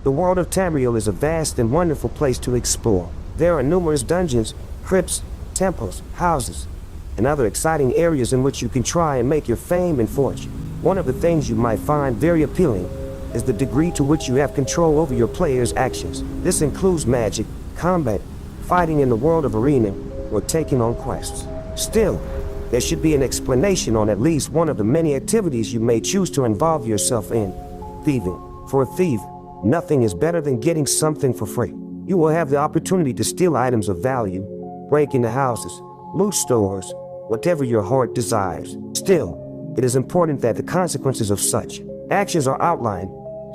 The world of Tamriel is a vast and wonderful place to explore. There are numerous dungeons, crypts, temples, houses, and other exciting areas in which you can try and make your fame and fortune. One of the things you might find very appealing is the degree to which you have control over your player's actions. This includes magic, combat, fighting in the world of arena, or taking on quests. Still, there should be an explanation on at least one of the many activities you may choose to involve yourself in. Thieving. For a thief, nothing is better than getting something for free. You will have the opportunity to steal items of value, break into houses, loot stores, whatever your heart desires. Still, it is important that the consequences of such actions are outlined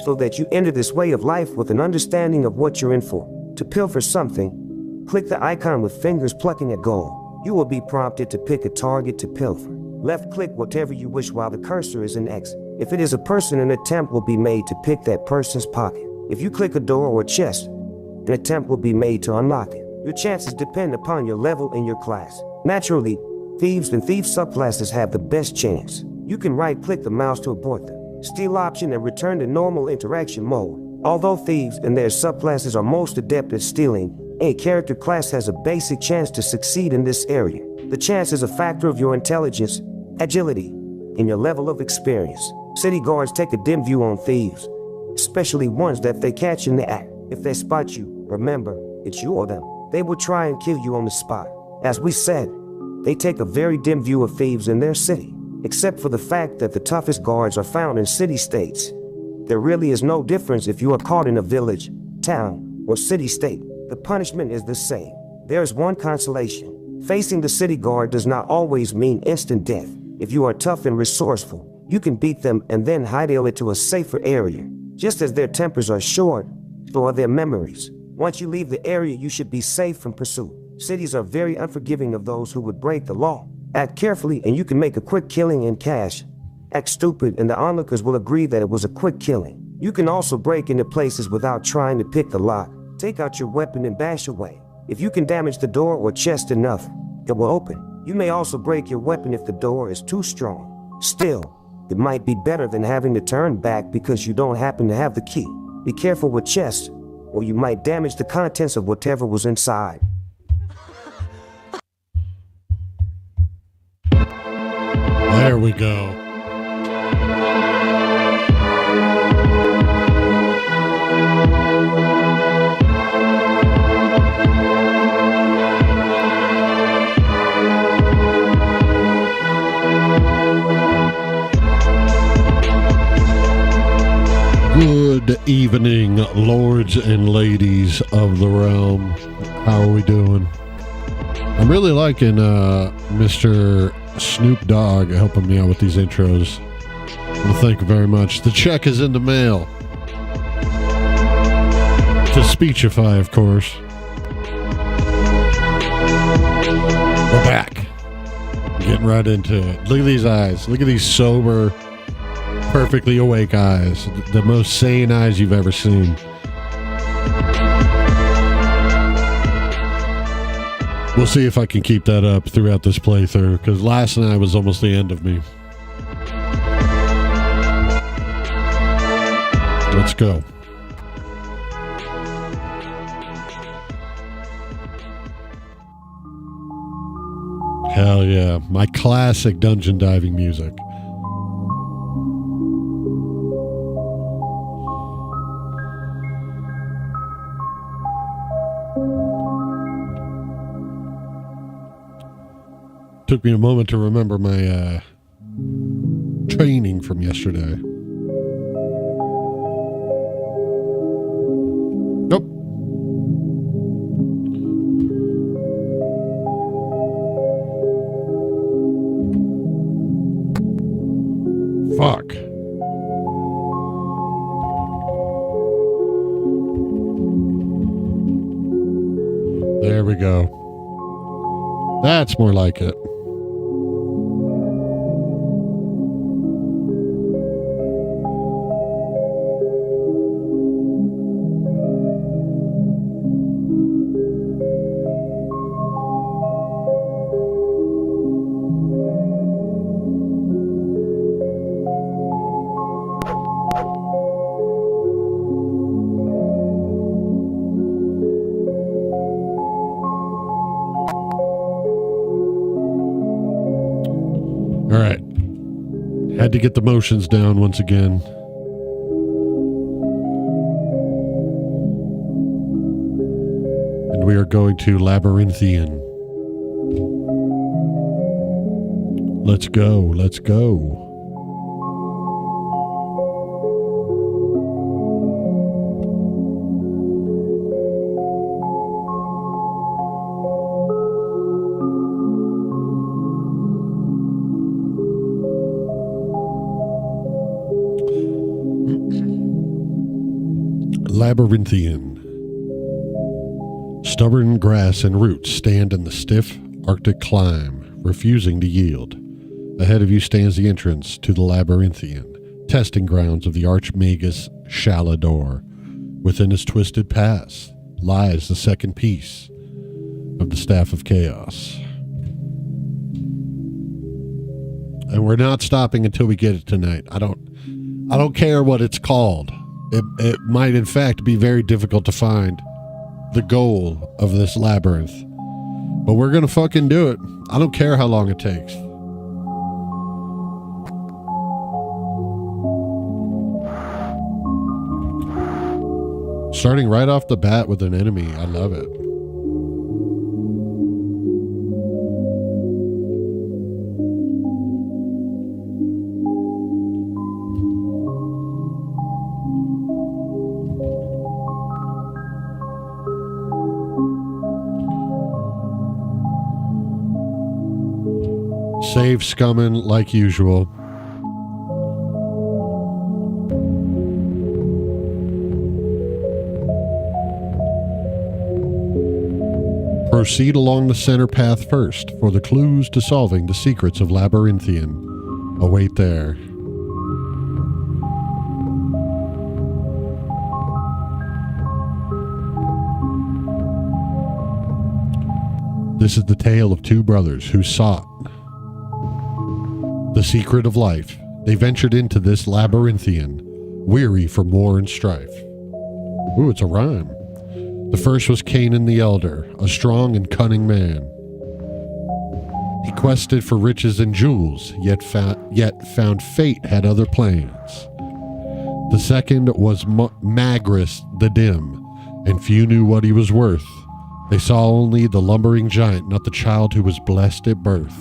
so that you enter this way of life with an understanding of what you're in for. To pilfer something, click the icon with fingers plucking at gold. You will be prompted to pick a target to pilfer. Left-click whatever you wish while the cursor is in X. If it is a person, an attempt will be made to pick that person's pocket. If you click a door or chest, an attempt will be made to unlock it. Your chances depend upon your level and your class. Naturally, thieves and thief subclasses have the best chance. You can right-click the mouse to abort them, steal option, and return to normal interaction mode. Although thieves and their subclasses are most adept at stealing, a character class has a basic chance to succeed in this area. The chance is a factor of your intelligence, agility, and your level of experience. City guards take a dim view on thieves, especially ones that they catch in the act. If they spot you, remember, it's you or them. They will try and kill you on the spot. As we said, they take a very dim view of thieves in their city, except for the fact that the toughest guards are found in city-states. There really is no difference if you are caught in a village, town, or city-state. The punishment is the same. There is one consolation. Facing the city guard does not always mean instant death. If you are tough and resourceful, you can beat them and then hightail it to a safer area. Just as their tempers are short, so are their memories. Once you leave the area, you should be safe from pursuit. Cities are very unforgiving of those who would break the law. Act carefully and you can make a quick killing in cash. Act stupid and the onlookers will agree that it was a quick killing. You can also break into places without trying to pick the lock. Take out your weapon and bash away. If you can damage the door or chest enough, it will open. You may also break your weapon if the door is too strong. Still, it might be better than having to turn back because you don't happen to have the key. Be careful with chests, or you might damage the contents of whatever was inside. There we go. Good evening, lords and ladies of the realm. How are we doing? I'm really liking Mr. Snoop Dogg helping me out with these intros. Well, thank you very much. The check is in the mail. To Speechify, of course. We're back. Getting right into it. Look at these eyes. Look at these sober, perfectly awake eyes. The most sane eyes you've ever seen. We'll see if I can keep that up throughout this playthrough, because last night was almost the end of me. Let's go. Hell yeah. My classic dungeon diving music. Took me a moment to remember my training from yesterday. Nope. Fuck. There we go. That's more like it. to get the motions down once again. And we are going to Labyrinthian. Let's go, let's go. Labyrinthian. Stubborn grass and roots stand in the stiff Arctic climb, refusing to yield. Ahead of you stands the entrance to the Labyrinthian, testing grounds of the Archmagus Shalador. Within its twisted pass lies the second piece of the Staff of Chaos. And we're not stopping until we get it tonight. I don't care what it's called. It might, in fact, be very difficult to find the goal of this labyrinth. But we're going to fucking do it. I don't care how long it takes. Starting right off the bat with an enemy. I love it. Save scumming like usual. Proceed along the center path first, for the clues to solving the secrets of Labyrinthian await there. This is the tale of two brothers who sought the secret of life. They ventured into this Labyrinthian, weary from war and strife. Ooh, it's a rhyme. The first was Canaan the Elder, a strong and cunning man. He quested for riches and jewels, yet found fate had other plans. The second was Magris the Dim, and few knew what he was worth. They saw only the lumbering giant, not the child who was blessed at birth.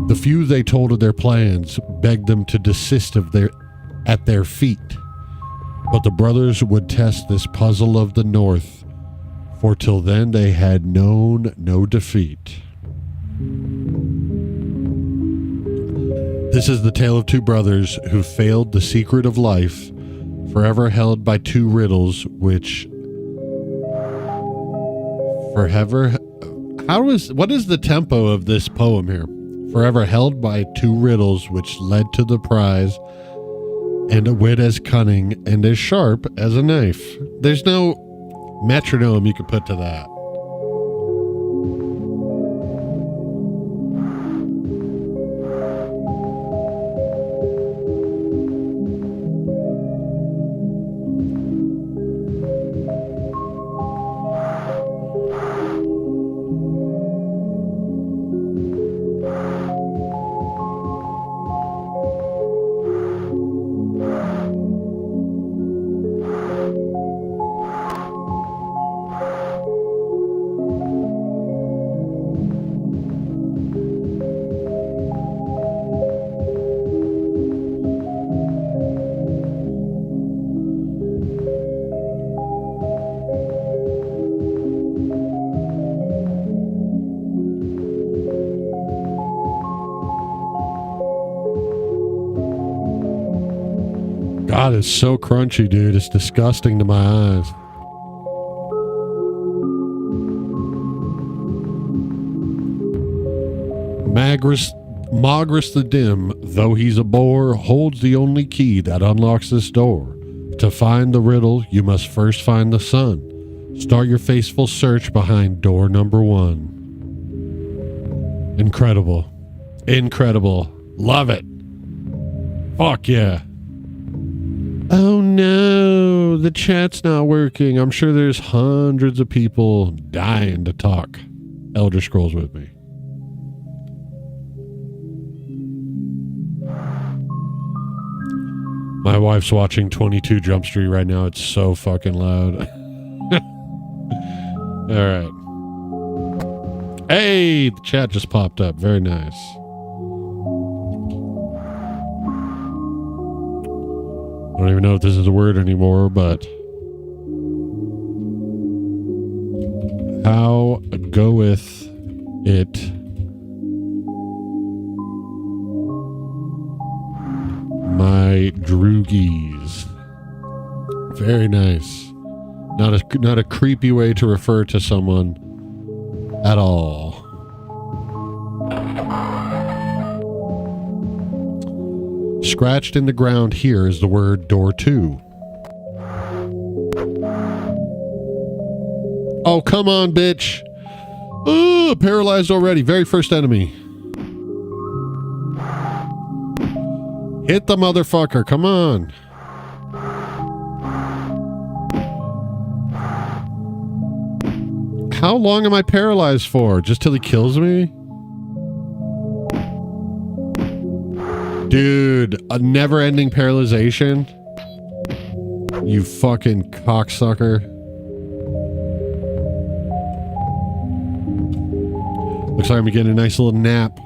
The few they told of their plans begged them to desist at their feet. But the brothers would test this puzzle of the north, for till then they had known no defeat. This is the tale of two brothers who failed the secret of life, forever held by two riddles which what is the tempo of this poem here? Forever held by two riddles which led to the prize, and a wit as cunning and as sharp as a knife. There's no metronome you could put to that. God, it's so crunchy, dude. It's disgusting to my eyes. Magris the Dim, though he's a bore, holds the only key that unlocks this door. To find the riddle, you must first find the sun. Start your faithful search behind door number 1. Incredible. Incredible. Love it. Fuck yeah. Oh no, the chat's not working. I'm sure there's hundreds of people dying to talk Elder Scrolls with me. My wife's watching 22 Jump Street right now. It's so fucking loud. All right. Hey, the chat just popped up. Very nice. I don't even know if this is a word anymore, but how goeth it? My droogies. Very nice. Not a creepy way to refer to someone at all. Scratched in the ground here is the word door 2. Oh, come on, bitch. Oh, paralyzed already. Very first enemy. Hit the motherfucker. Come on. How long am I paralyzed for? Just till he kills me? Dude, a never-ending paralyzation? You fucking cocksucker. Looks like I'm getting a nice little nap.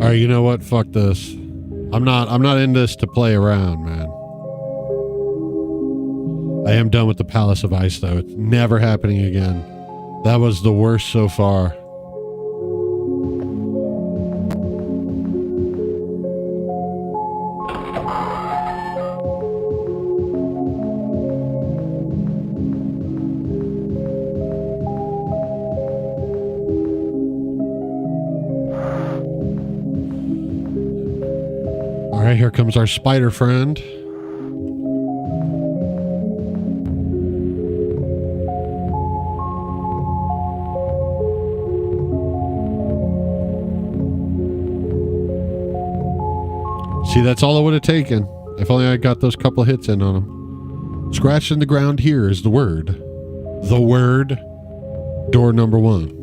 Alright, you know what? Fuck this. I'm not in this to play around, man. I am done with the Palace of Ice, though. It's never happening again. That was the worst so far. Alright, here comes our spider friend. See, that's all it would have taken. If only I got those couple hits in on him. Scratched in the ground here is the word. The word. Door number 1.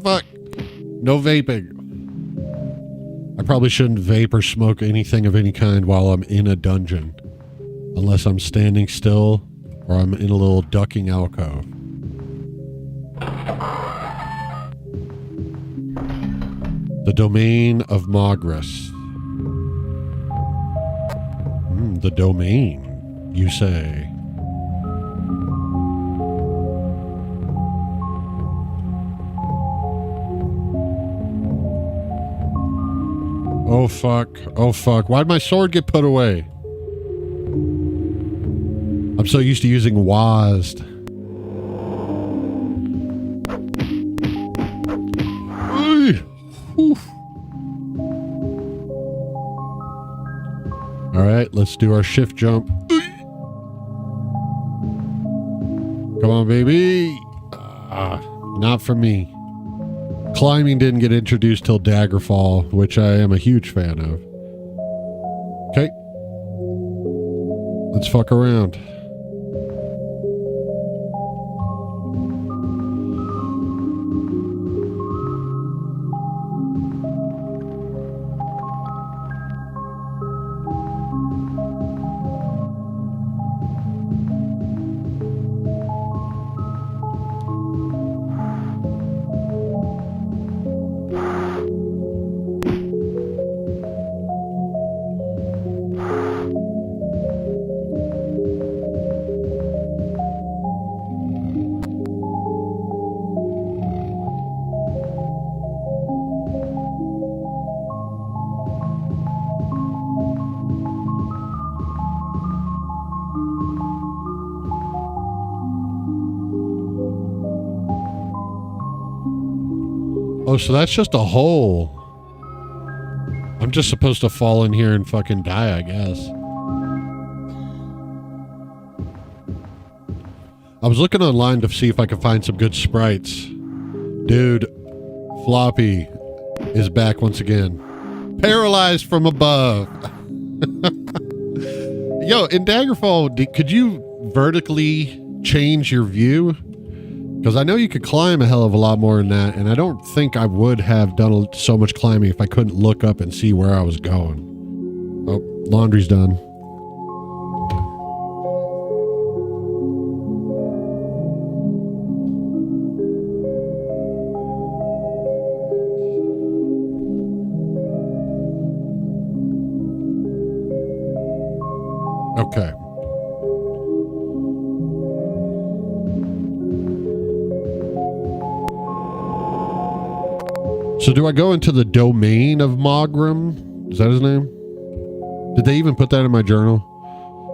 Fuck. No vaping. I probably shouldn't vape or smoke anything of any kind while I'm in a dungeon. Unless I'm standing still or I'm in a little ducking alcove. The domain of Mogris. The domain, you say. Oh fuck. Oh fuck. Why'd my sword get put away? I'm so used to using WASD. Alright, let's do our shift jump. Come on, baby. Not for me. Climbing didn't get introduced till Daggerfall, which I am a huge fan of. Okay. Let's fuck around. Oh, so that's just a hole. I'm just supposed to fall in here and fucking die, I guess. I was looking online to see if I could find some good sprites. Dude, Floppy is back once again. Paralyzed from above. Yo, in Daggerfall, could you vertically change your view? Because I know you could climb a hell of a lot more than that, and I don't think I would have done so much climbing if I couldn't look up and see where I was going. Oh, laundry's done. Okay. So do I go into the domain of Mogram? Is that his name? Did they even put that in my journal?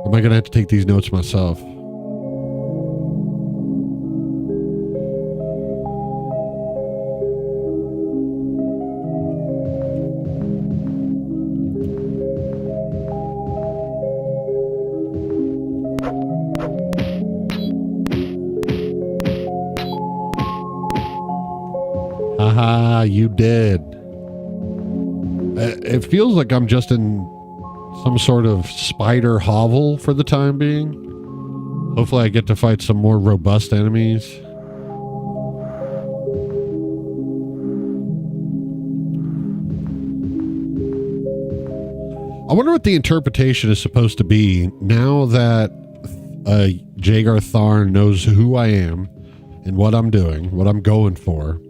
Or am I going to have to take these notes myself? Haha, you did. It feels like I'm just in some sort of spider hovel for the time being. Hopefully I get to fight some more robust enemies. I wonder what the interpretation is supposed to be now that Jagar Tharn knows who I am and what I'm doing, what I'm going for.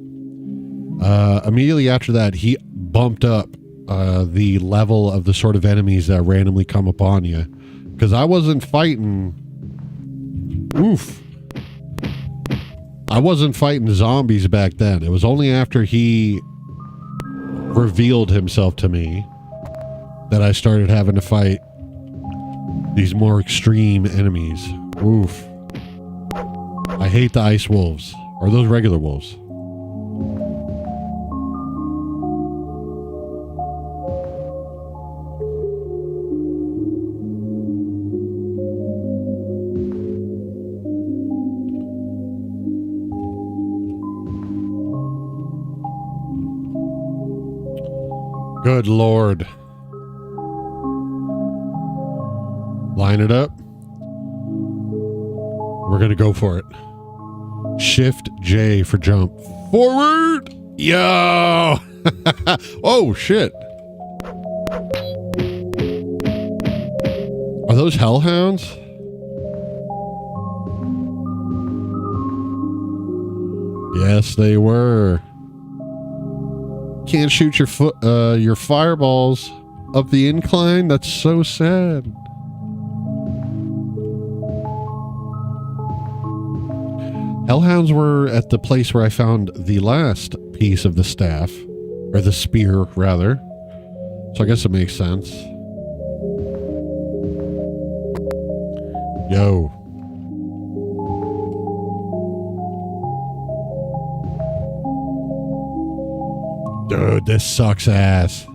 Immediately after that, he bumped up the level of the sort of enemies that randomly come upon you. Because I wasn't fighting... Oof. I wasn't fighting zombies back then. It was only after he revealed himself to me that I started having to fight these more extreme enemies. Oof. I hate the ice wolves. Or those regular wolves. Good Lord. Line it up. We're going to go for it. Shift J for jump. Forward! Yo! Oh, shit. Are those hellhounds? Yes, they were. Can't shoot your fireballs up the incline. That's so sad. Hellhounds were at the place where I found the last piece of the staff, or the spear rather. So I guess it makes sense. Yo. Dude, this sucks ass.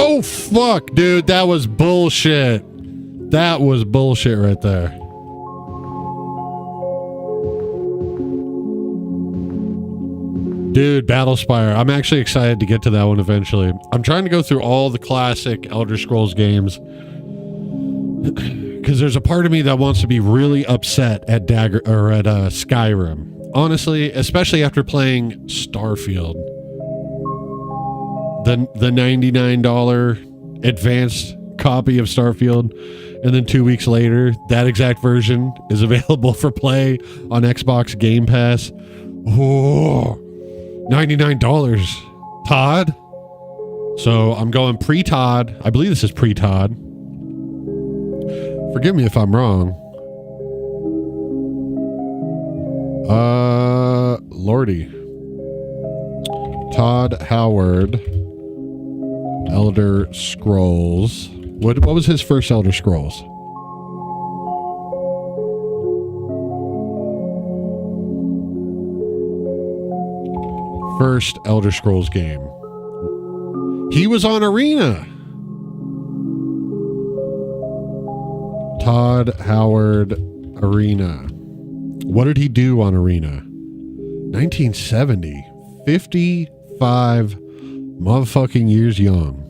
Oh, fuck, dude. That was bullshit. That was bullshit right there. Dude, Battlespire. I'm actually excited to get to that one eventually. I'm trying to go through all the classic Elder Scrolls games because there's a part of me that wants to be really upset at Skyrim. Honestly, especially after playing Starfield. The $99 advanced copy of Starfield, and then 2 weeks later, that exact version is available for play on Xbox Game Pass. Oh, $99. Todd? So I'm going pre-Todd. I believe this is pre-Todd. Forgive me if I'm wrong. Lordy. Todd Howard. Elder Scrolls. What was his first Elder Scrolls? First Elder Scrolls game. He was on Arena. Todd Howard Arena. What did he do on Arena? 1970. 55 motherfucking years young.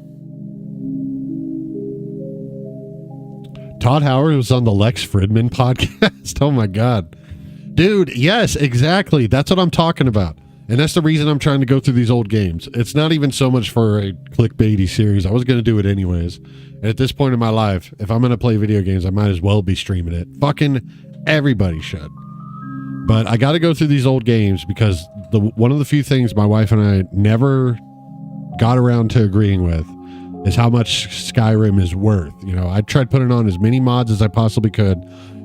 Todd Howard was on the Lex Fridman podcast. Oh my God. Dude, yes, exactly. That's what I'm talking about. And that's the reason I'm trying to go through these old games. It's not even so much for a clickbaity series. I was going to do it anyways. And at this point in my life, if I'm going to play video games, I might as well be streaming it. Fucking everybody should. But I got to go through these old games because one of the few things my wife and I never got around to agreeing with is how much Skyrim is worth. You know, I tried putting on as many mods as I possibly could,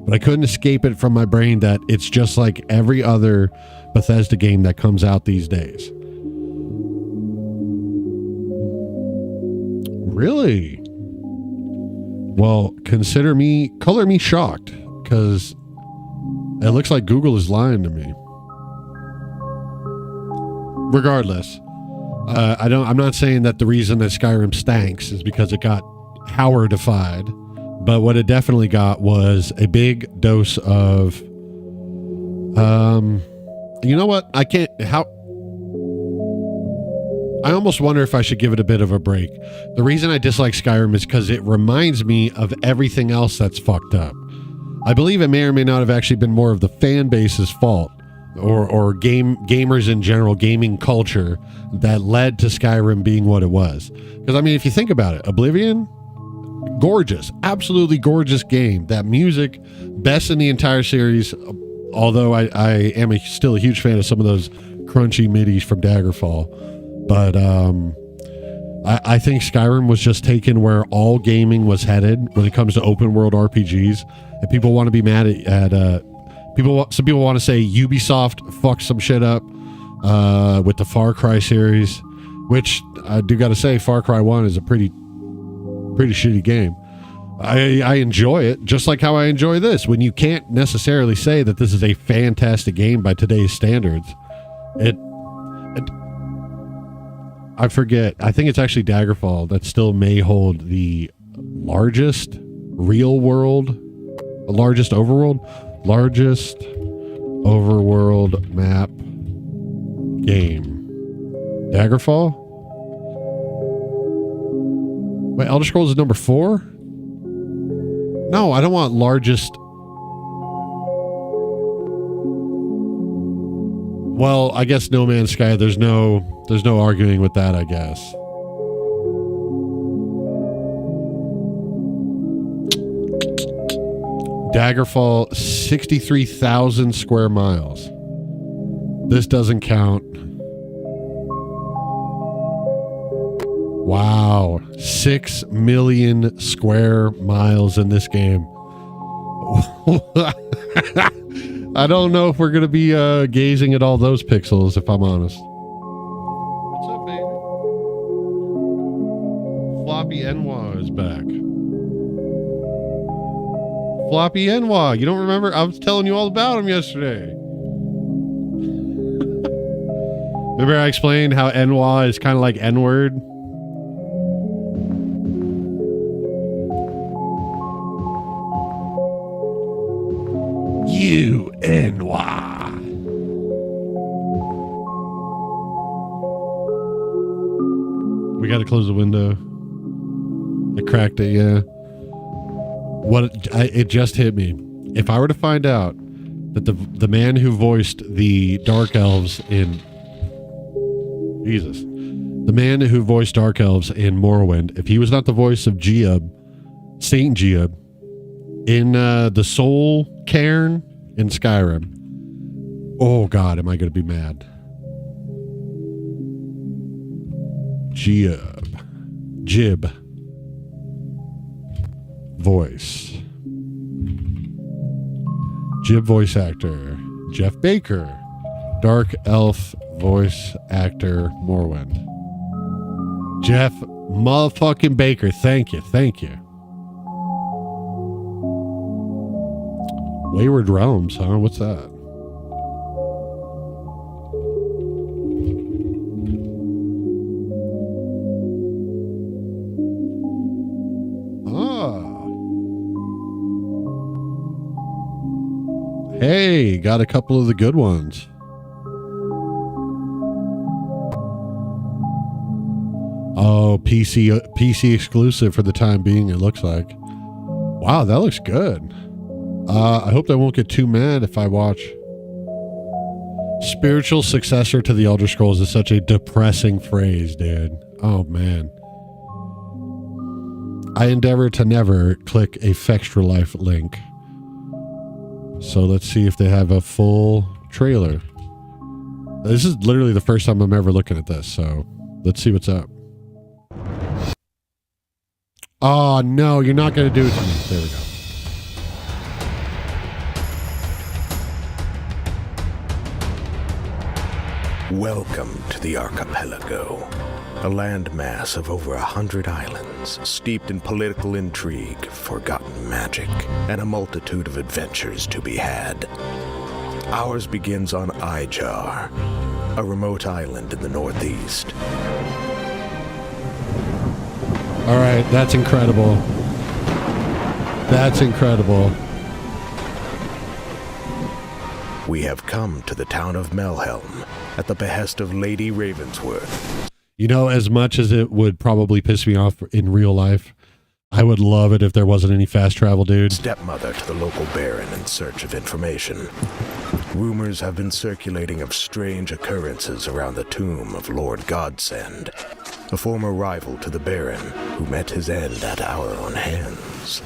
but I couldn't escape it from my brain that it's just like every other Bethesda game that comes out these days. Really? Well, color me shocked, because it looks like Google is lying to me. Regardless, I'm not saying that the reason that Skyrim stanks is because it got Howardified, but what it definitely got was a big dose of, you know what? I almost wonder if I should give it a bit of a break. The reason I dislike Skyrim is because it reminds me of everything else that's fucked up. I believe it may or may not have actually been more of the fan base's fault, or gamers in general, gaming culture, that led to Skyrim being what it was. Because I mean, if you think about it, Oblivion, gorgeous, absolutely gorgeous game. That music, best in the entire series. Although I am still a huge fan of some of those crunchy midis from Daggerfall, but I think Skyrim was just taken where all gaming was headed when it comes to open world RPGs, and people want to be mad at people. Some people want to say Ubisoft fucked some shit up with the Far Cry series, which I do got to say, Far Cry 1 is a pretty shitty game. I enjoy it just like how I enjoy this. When you can't necessarily say that this is a fantastic game by today's standards, I forget. I think it's actually Daggerfall that still may hold the largest overworld map game. Daggerfall? Wait, Elder Scrolls is number 4? No, I don't want largest. Well, I guess No Man's Sky, there's no arguing with that, I guess. Daggerfall, 63,000 square miles. This doesn't count. Wow, 6 million square miles in this game. I don't know if we're going to be gazing at all those pixels, if I'm honest. What's up, baby? Floppy Enwa is back. Floppy Enwa, you don't remember? I was telling you all about him yesterday. Remember I explained how Enwa is kind of like N-word? U-N-Y. We got to close the window. I cracked it, yeah. It just hit me. If I were to find out that the man who voiced the Dark Elves in... Jesus. The man who voiced Dark Elves in Morrowind, if he was not the voice of Geob Saint Jib in the Soul Cairn in Skyrim. Oh God, am I going to be mad? Jib. Voice. Jib voice actor. Jeff Baker. Dark Elf voice actor Morrowind. Jeff motherfucking Baker. Thank you. Wayward Realms, huh? What's that? Hey, got a couple of the good ones. Oh, PC exclusive for the time being, it looks like. Wow, that looks good. I hope I won't get too mad if I watch. Spiritual successor to the Elder Scrolls is such a depressing phrase, dude. Oh, man. I endeavor to never click a Fextra Life link. So let's see if they have a full trailer. This is literally the first time I'm ever looking at this, so let's see what's up. Oh, no, you're not going to do it to me. There we go. Welcome to the Archipelago, a landmass of over 100 islands, steeped in political intrigue, forgotten magic, and a multitude of adventures to be had. Ours begins on Ijar, a remote island in the northeast. All right, that's incredible. That's incredible. We have come to the town of Melhelm at the behest of Lady Ravensworth. You know, as much as it would probably piss me off in real life, I would love it if there wasn't any fast travel, dude. Stepmother to the local baron in search of information. Rumors have been circulating of strange occurrences around the tomb of Lord Godsend, a former rival to the baron who met his end at our own hands.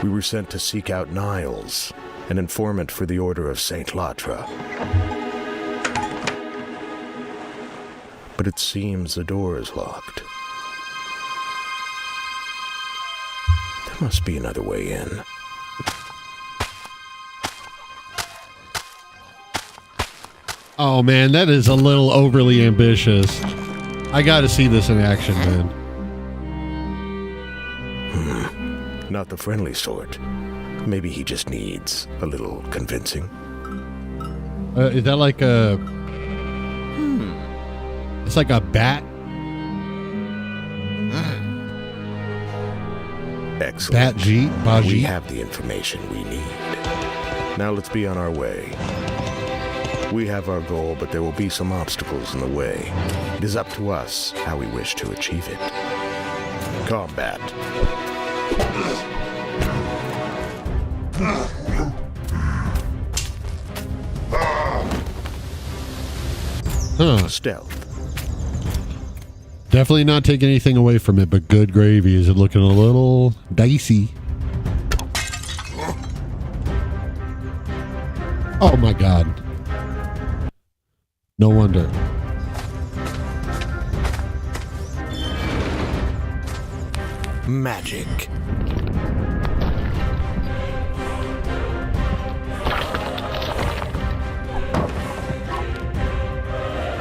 We were sent to seek out Niles, an informant for the Order of Saint Latra. But it seems the door is locked. There must be another way in. Oh man, that is a little overly ambitious. I gotta see this in action, man. Not the friendly sort. Maybe he just needs a little convincing. Is that like a... It's like a bat? Excellent. Baji? We have the information we need. Now let's be on our way. We have our goal, but there will be some obstacles in the way. It is up to us how we wish to achieve it. Combat. Huh. Stealth. Definitely not taking anything away from it, but good gravy. Is it looking a little dicey? Oh my God. No wonder. Magic.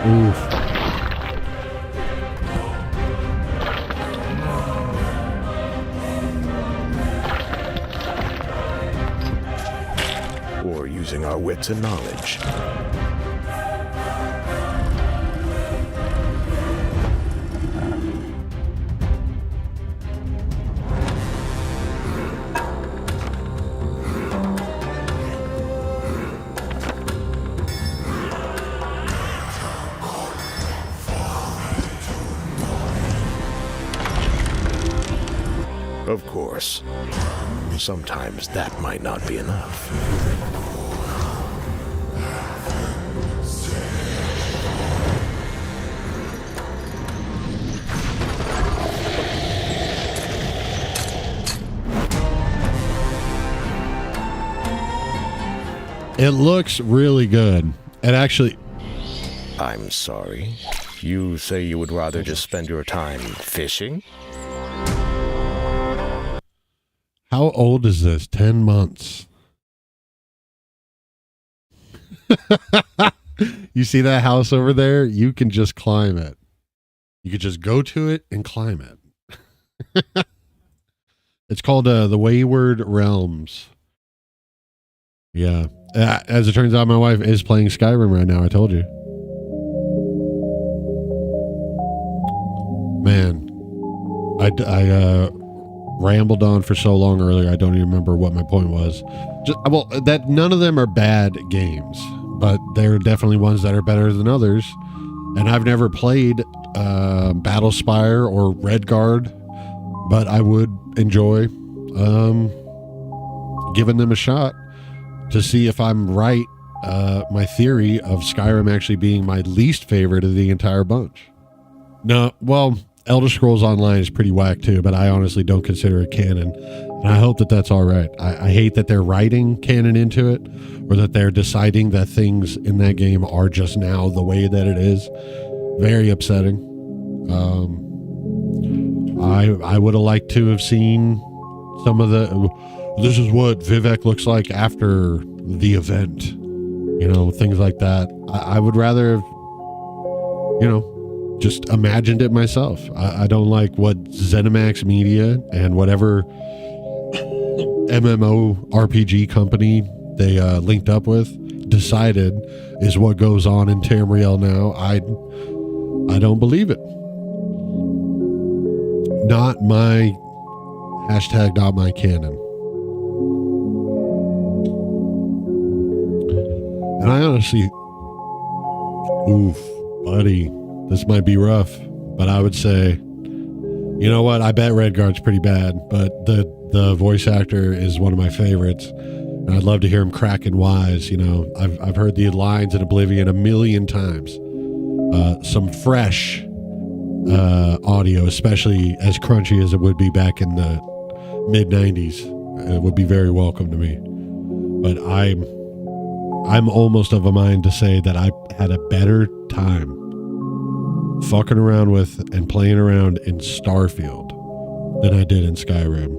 Oof. Or using our wits and knowledge. Of course. Sometimes that might not be enough. It looks really good. And actually, I'm sorry. You say you would rather just spend your time fishing? how old is this? 10 months. You see that house over there? You can just climb it. You could just go to it and climb it. It's called the Wayward Realms. Yeah. As it turns out, my wife is playing Skyrim right now. I told you. Man, I rambled on for so long earlier. I don't even remember what my point was. Well, that none of them are bad games, but there are definitely ones that are better than others. And I've never played Battlespire or Redguard, but I would enjoy giving them a shot to see if I'm right. My theory of Skyrim actually being my least favorite of the entire bunch. No, well, Elder Scrolls Online is pretty whack too, but I honestly don't consider it canon. And I hope that that's all right. I hate that they're writing canon into it, or that they're deciding that things in that game are just now the way that it is. Very upsetting. I would have liked to have seen some of this is what Vivek looks like after the event. Things like that. I would rather have, just imagined it myself. I don't like what ZeniMax Media and whatever MMORPG company they linked up with decided is what goes on in Tamriel now. I don't believe it. Not my hashtag, not my canon. And I honestly, oof, buddy, this might be rough, but I would say, you know what? I bet Redguard's pretty bad, but the voice actor is one of my favorites. And I'd love to hear him cracking wise. I've heard the lines in Oblivion a million times. Some fresh audio, especially as crunchy as it would be back in the mid 90s, it would be very welcome to me. But I'm almost of a mind to say that I had a better time fucking around with and playing around in Starfield than I did in Skyrim.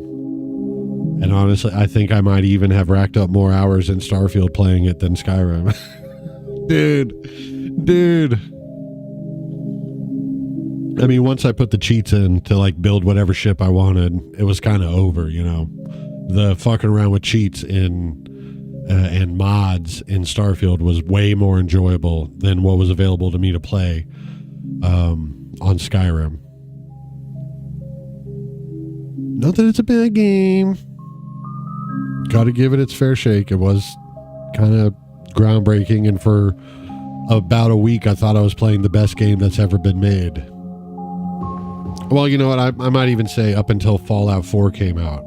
And honestly, I think I might even have racked up more hours in Starfield playing it than Skyrim. Dude. I mean, once I put the cheats in to build whatever ship I wanted, it was kind of over, The fucking around with cheats and mods in Starfield was way more enjoyable than what was available to me to play on Skyrim. Not that it's a bad game. Got to give it its fair shake. It was kind of groundbreaking, and for about a week I thought I was playing the best game that's ever been made. Well, you know what? I might even say up until Fallout 4 came out.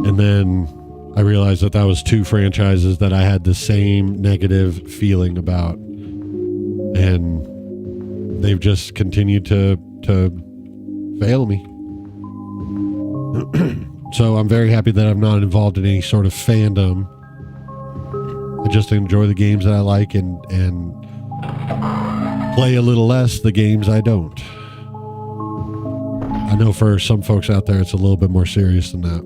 And then I realized that was two franchises that I had the same negative feeling about. And they've just continued to fail me. So I'm very happy that I'm not involved in any sort of fandom. I just enjoy the games that I like and play a little less the games I don't. I know for some folks out there it's a little bit more serious than that.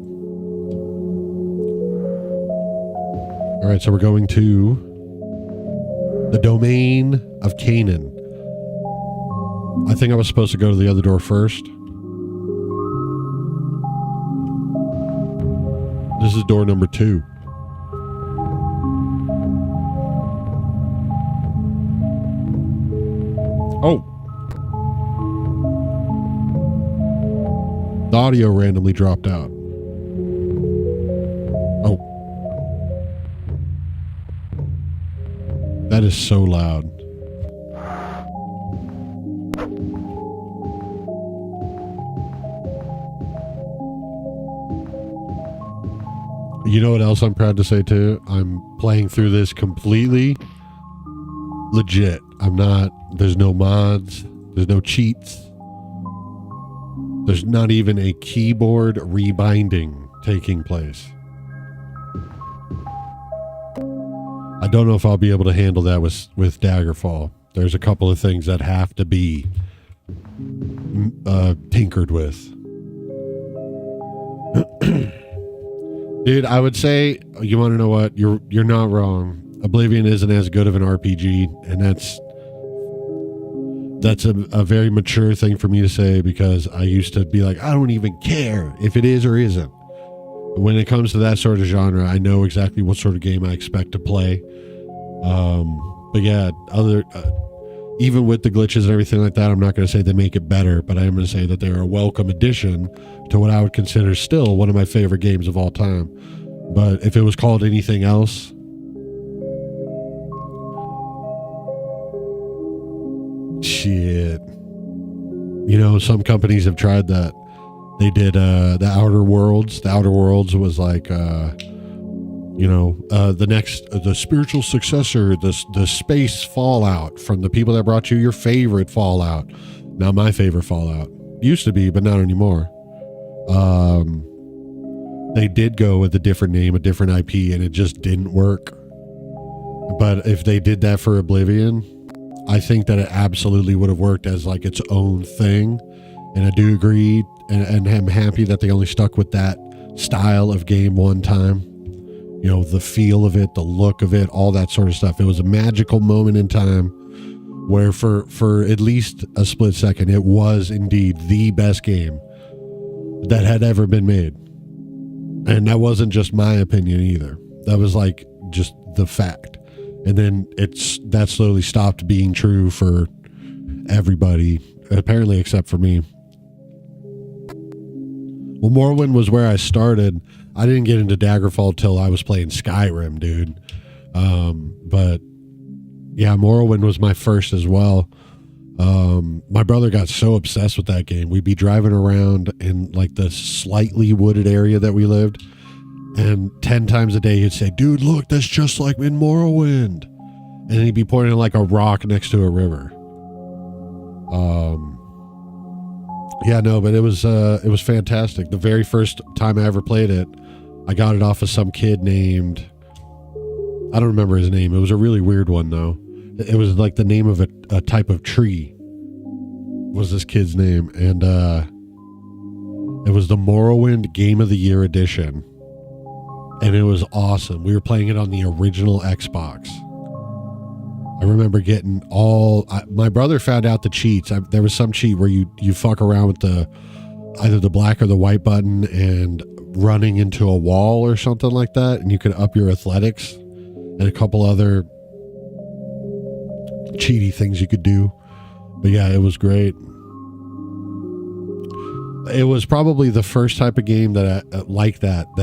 All right, so we're going to the domain of Canaan. I think I was supposed to go to the other door first. This is door number 2. Oh. The audio randomly dropped out. Oh. That is so loud. You know what else I'm proud to say too? I'm playing through this completely legit. There's no mods, there's no cheats. There's not even a keyboard rebinding taking place. I don't know if I'll be able to handle that with Daggerfall. There's a couple of things that have to be tinkered with. Dude, I would say, you want to know what? You're not wrong. Oblivion isn't as good of an RPG, and that's a very mature thing for me to say, because I used to be like, I don't even care if it is or isn't. When it comes to that sort of genre, I know exactly what sort of game I expect to play. But yeah, even with the glitches and everything like that, I'm not going to say they make it better, but I am going to say that they're a welcome addition to what I would consider still one of my favorite games of all time. But if it was called anything else, shit. You know, some companies have tried that. They did the Outer Worlds. The Outer Worlds was like, the spiritual successor, the space Fallout from the people that brought you your favorite Fallout. Not my favorite Fallout. Used to be, but not anymore. They did go with a different name, a different IP, and it just didn't work. But if they did that for Oblivion, I think that it absolutely would have worked as like its own thing. And I do agree, and I'm happy that they only stuck with that style of game one time. You know, the feel of it, the look of it, all that sort of stuff. It was a magical moment in time where for at least a split second, it was indeed the best game that had ever been made. And that wasn't just my opinion either. That was like just the fact. And then that slowly stopped being true for everybody, apparently except for me. Well, Morrowind was where I started. I didn't get into Daggerfall till I was playing Skyrim, dude. But yeah, Morrowind was my first as well. My brother got so obsessed with that game. We'd be driving around in like the slightly wooded area that we lived, and 10 times a day he'd say, dude, look, that's just like in Morrowind. And he'd be pointing like a rock next to a river. Yeah, no, but it was fantastic. The very first time I ever played it, I got it off of some kid named, I don't remember his name. It was a really weird one though. It was like the name of a type of tree was this kid's name. And it was the Morrowind Game of the Year edition. And it was awesome. We were playing it on the original Xbox. I remember getting my brother found out the cheats. There was some cheat where you fuck around with either the black or the white button and running into a wall or something like that, and you could up your athletics and a couple other cheaty things you could do. But yeah, it was great. It was probably the first type of game that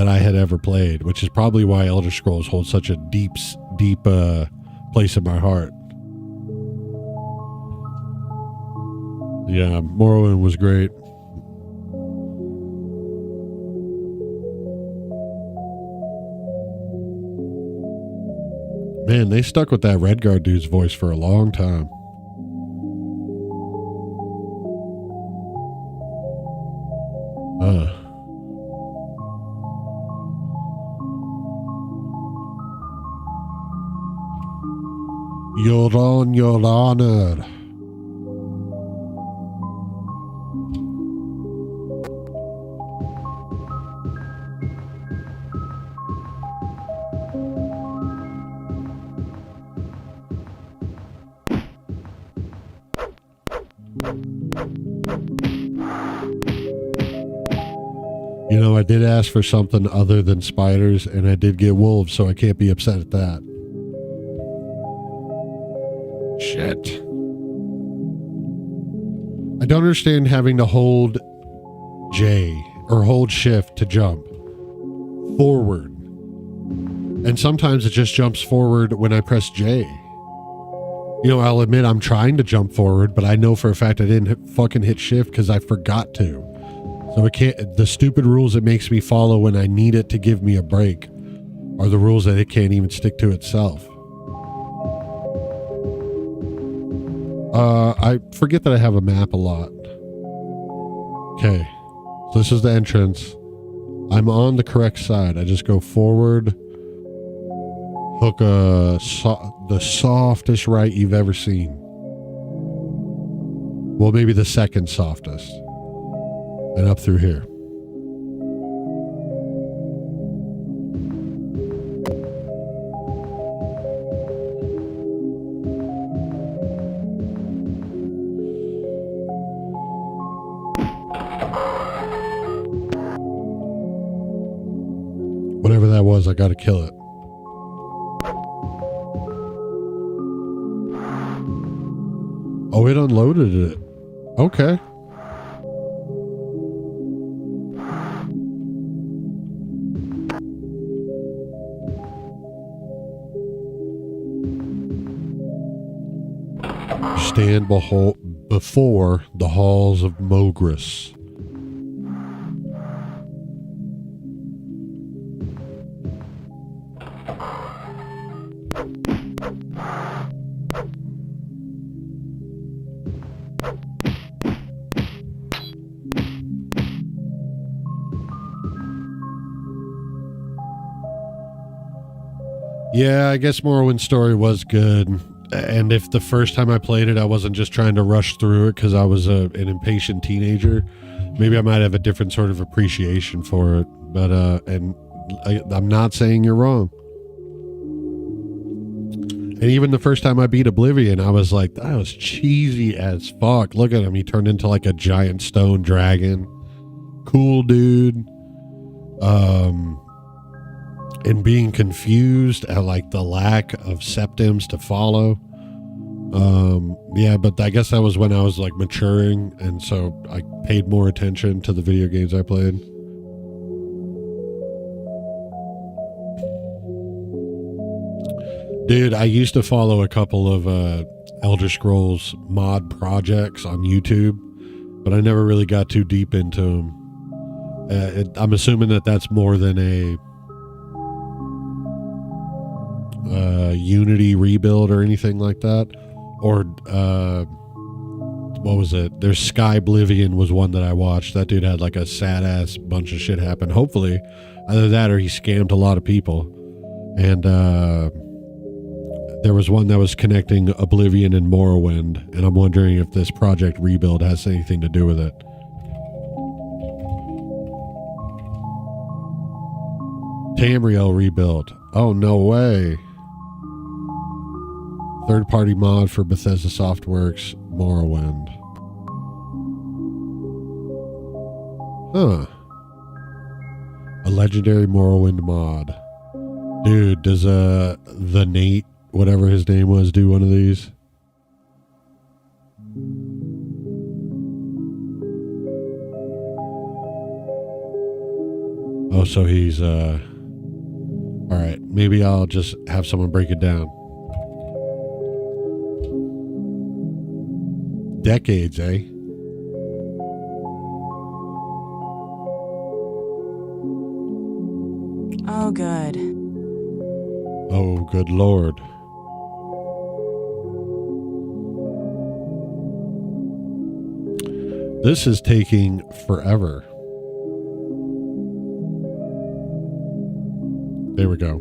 I had ever played, which is probably why Elder Scrolls holds such a deep place in my heart. Yeah, Morrowind was great. Man, they stuck with that Redguard dude's voice for a long time. You're on your honor. You know, I did ask for something other than spiders, and I did get wolves, so I can't be upset at that. Shit. I don't understand having to hold J or hold shift to jump forward. And sometimes it just jumps forward when I press J. You know, I'll admit I'm trying to jump forward, but I know for a fact I didn't fucking hit shift because I forgot to. So it can't, the stupid rules it makes me follow when I need it to give me a break are the rules that it can't even stick to itself. I forget that I have a map a lot. Okay, so this is the entrance. I'm on the correct side. I just go forward, Took the softest right you've ever seen. Well, maybe the second softest. And up through here. Whatever that was, I gotta kill it. Oh, it unloaded it. Okay. Stand before the halls of Mogris. Yeah, I guess Morrowind's story was good. And if the first time I played it, I wasn't just trying to rush through it because I was an impatient teenager, maybe I might have a different sort of appreciation for it. But, I'm not saying you're wrong. And even the first time I beat Oblivion, I was like, that was cheesy as fuck. Look at him. He turned into like a giant stone dragon. Cool dude. And being confused at like the lack of septims to follow. Yeah, but I guess that was when I was like maturing, and so I paid more attention to the video games I played. Dude, I used to follow a couple of Elder Scrolls mod projects on YouTube, but I never really got too deep into them. I'm assuming that that's more than a Unity rebuild or anything like that, or what was it? There's Sky Oblivion was one that I watched. That dude had like a sad ass bunch of shit happen. Hopefully either that or he scammed a lot of people. And there was one that was connecting Oblivion and Morrowind, and I'm wondering if this project rebuild has anything to do with it. Tamriel rebuild. Oh, no way. Third-party mod for Bethesda Softworks, Morrowind. Huh. A legendary Morrowind mod. Dude, does the Nate, whatever his name was, do one of these? Oh, so he's all right, maybe I'll just have someone break it down. Decades, eh? Oh, good. Oh, good Lord. This is taking forever. There we go.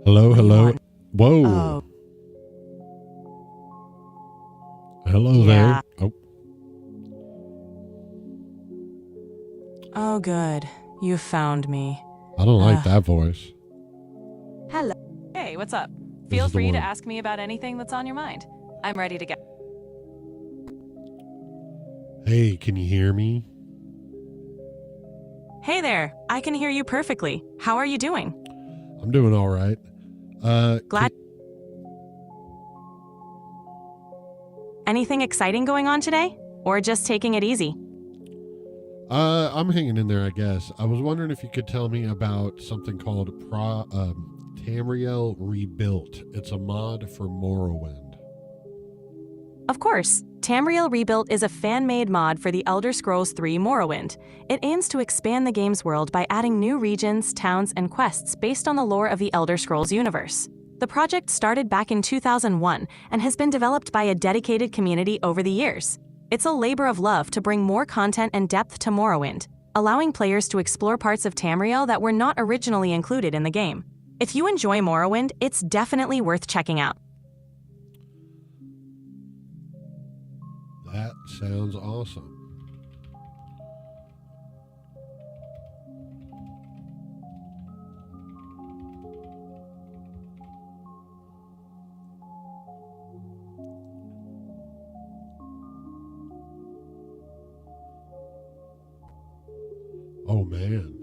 Hello, hello. Whoa. Oh. Hello there. Oh. Oh, good. You found me. I don't like that voice. Hello. Hey, what's up? This Feel is the free to one. ask me about anything that's on your mind. I'm ready to go. Hey, can you hear me? Hey there. I can hear you perfectly. How are you doing? I'm doing all right. Glad. Anything exciting going on today? Or just taking it easy? I'm hanging in there, I guess. I was wondering if you could tell me about something called Tamriel Rebuilt. It's a mod for Morrowind. Of course. Tamriel Rebuilt is a fan-made mod for the Elder Scrolls III Morrowind. It aims to expand the game's world by adding new regions, towns, and quests based on the lore of the Elder Scrolls universe. The project started back in 2001 and has been developed by a dedicated community over the years. It's a labor of love to bring more content and depth to Morrowind, allowing players to explore parts of Tamriel that were not originally included in the game. If you enjoy Morrowind, it's definitely worth checking out. That sounds awesome. Oh man.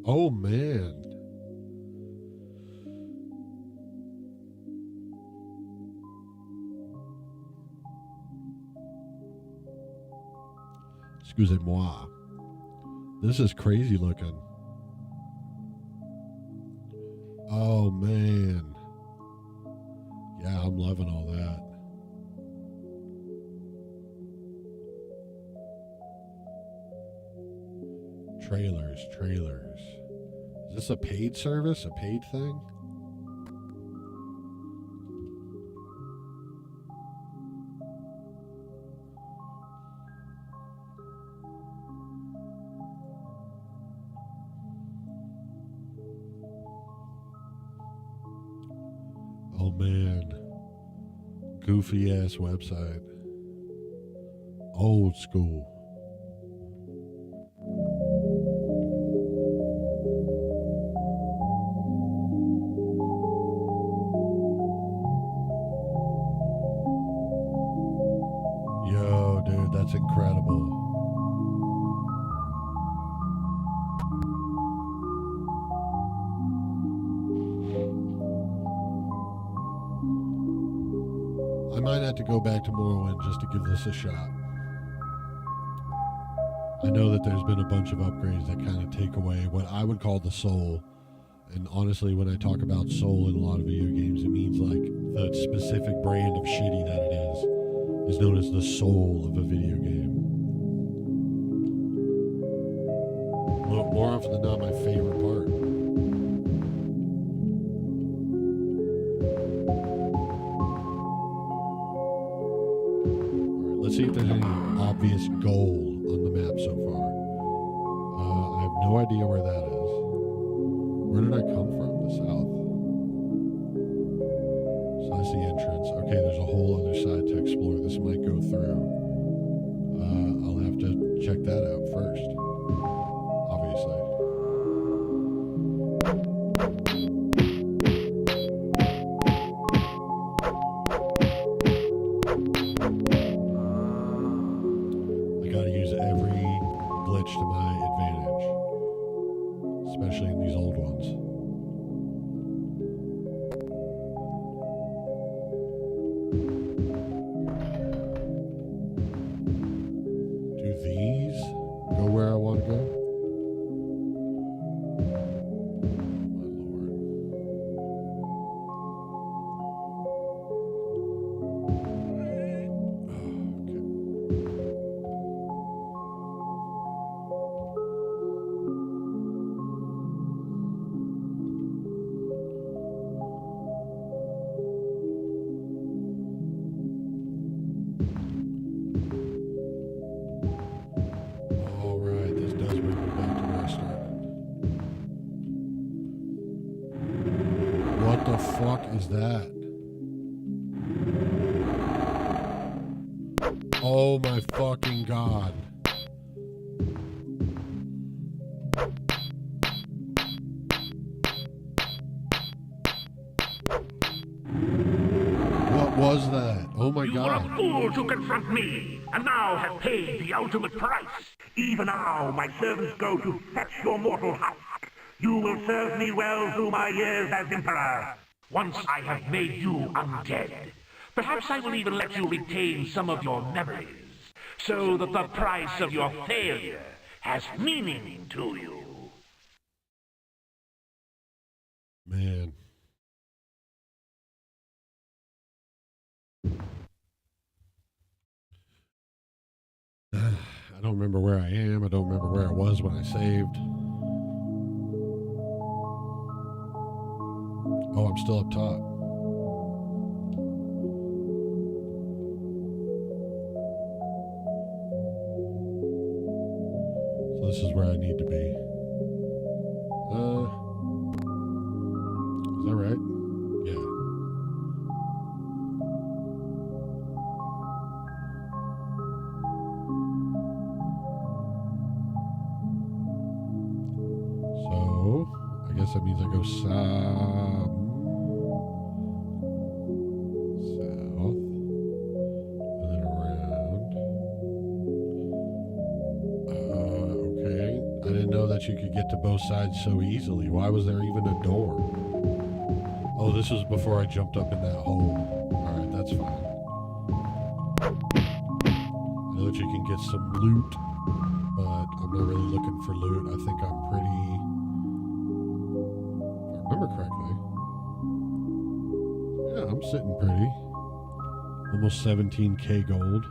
Oh man. Excusez-moi. This is crazy looking. Oh man. Yeah, I'm loving all that. Trailers. Is this a paid service? A paid thing? Oh man. Goofy ass website. Old school. Yo, dude, that's incredible. I might have to go back to Morrowind just to give this a shot. I know that there's been a bunch of upgrades that kind of take away what I would call the soul. And honestly, when I talk about soul in a lot of video games, it means like the specific brand of shitty that it is known as the soul of a video game. More often than not, my favorite part. Alright, let's see if there's any obvious goal on the map so far. I have no idea where that is. Where did I come from? The south. So that's the entrance. Okay, there's a whole other side to explore. This might go through. I'll have to check that out first. Obviously. I gotta use every glitch to my advantage. Especially in these old ones. Do these go where I want to go? What the fuck is that? Oh my fucking god. What was that? Oh my god. You were a fool to confront me, and now have paid the ultimate price. Even now, my servants go to fetch your mortal husk. You will serve me well through my years as Emperor. Once I have made you undead, perhaps I will even let you retain some of your memories, so that the price of your failure has meaning to you. Man. I don't remember where I am. I don't remember where I was when I saved. Oh, I'm still up top. So this is right? Yeah. So, I guess that means I go south. And then around. Okay. I didn't know that you could get to both sides so easily. Why was there even a door? Oh, this was before I jumped up in that hole. Alright, that's fine. I know that you can get some loot, but I'm not really looking for loot. I think I'm pretty... If I remember correctly. Yeah, I'm sitting pretty. Almost 17k gold.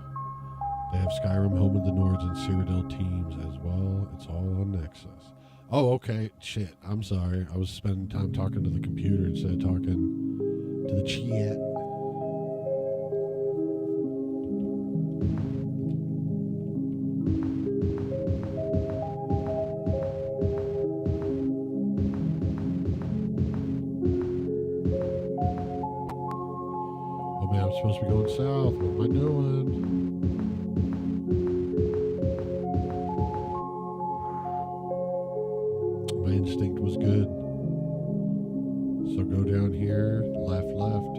They have Skyrim, Home of the Nords, and Cyrodiil teams as well. It's all on Nexus. Oh, okay. Shit. I'm sorry. I was spending time talking to the computer instead of talking to the chat. Oh man, I'm supposed to be going south. What am I doing? My instinct was good. So go down here, left, left.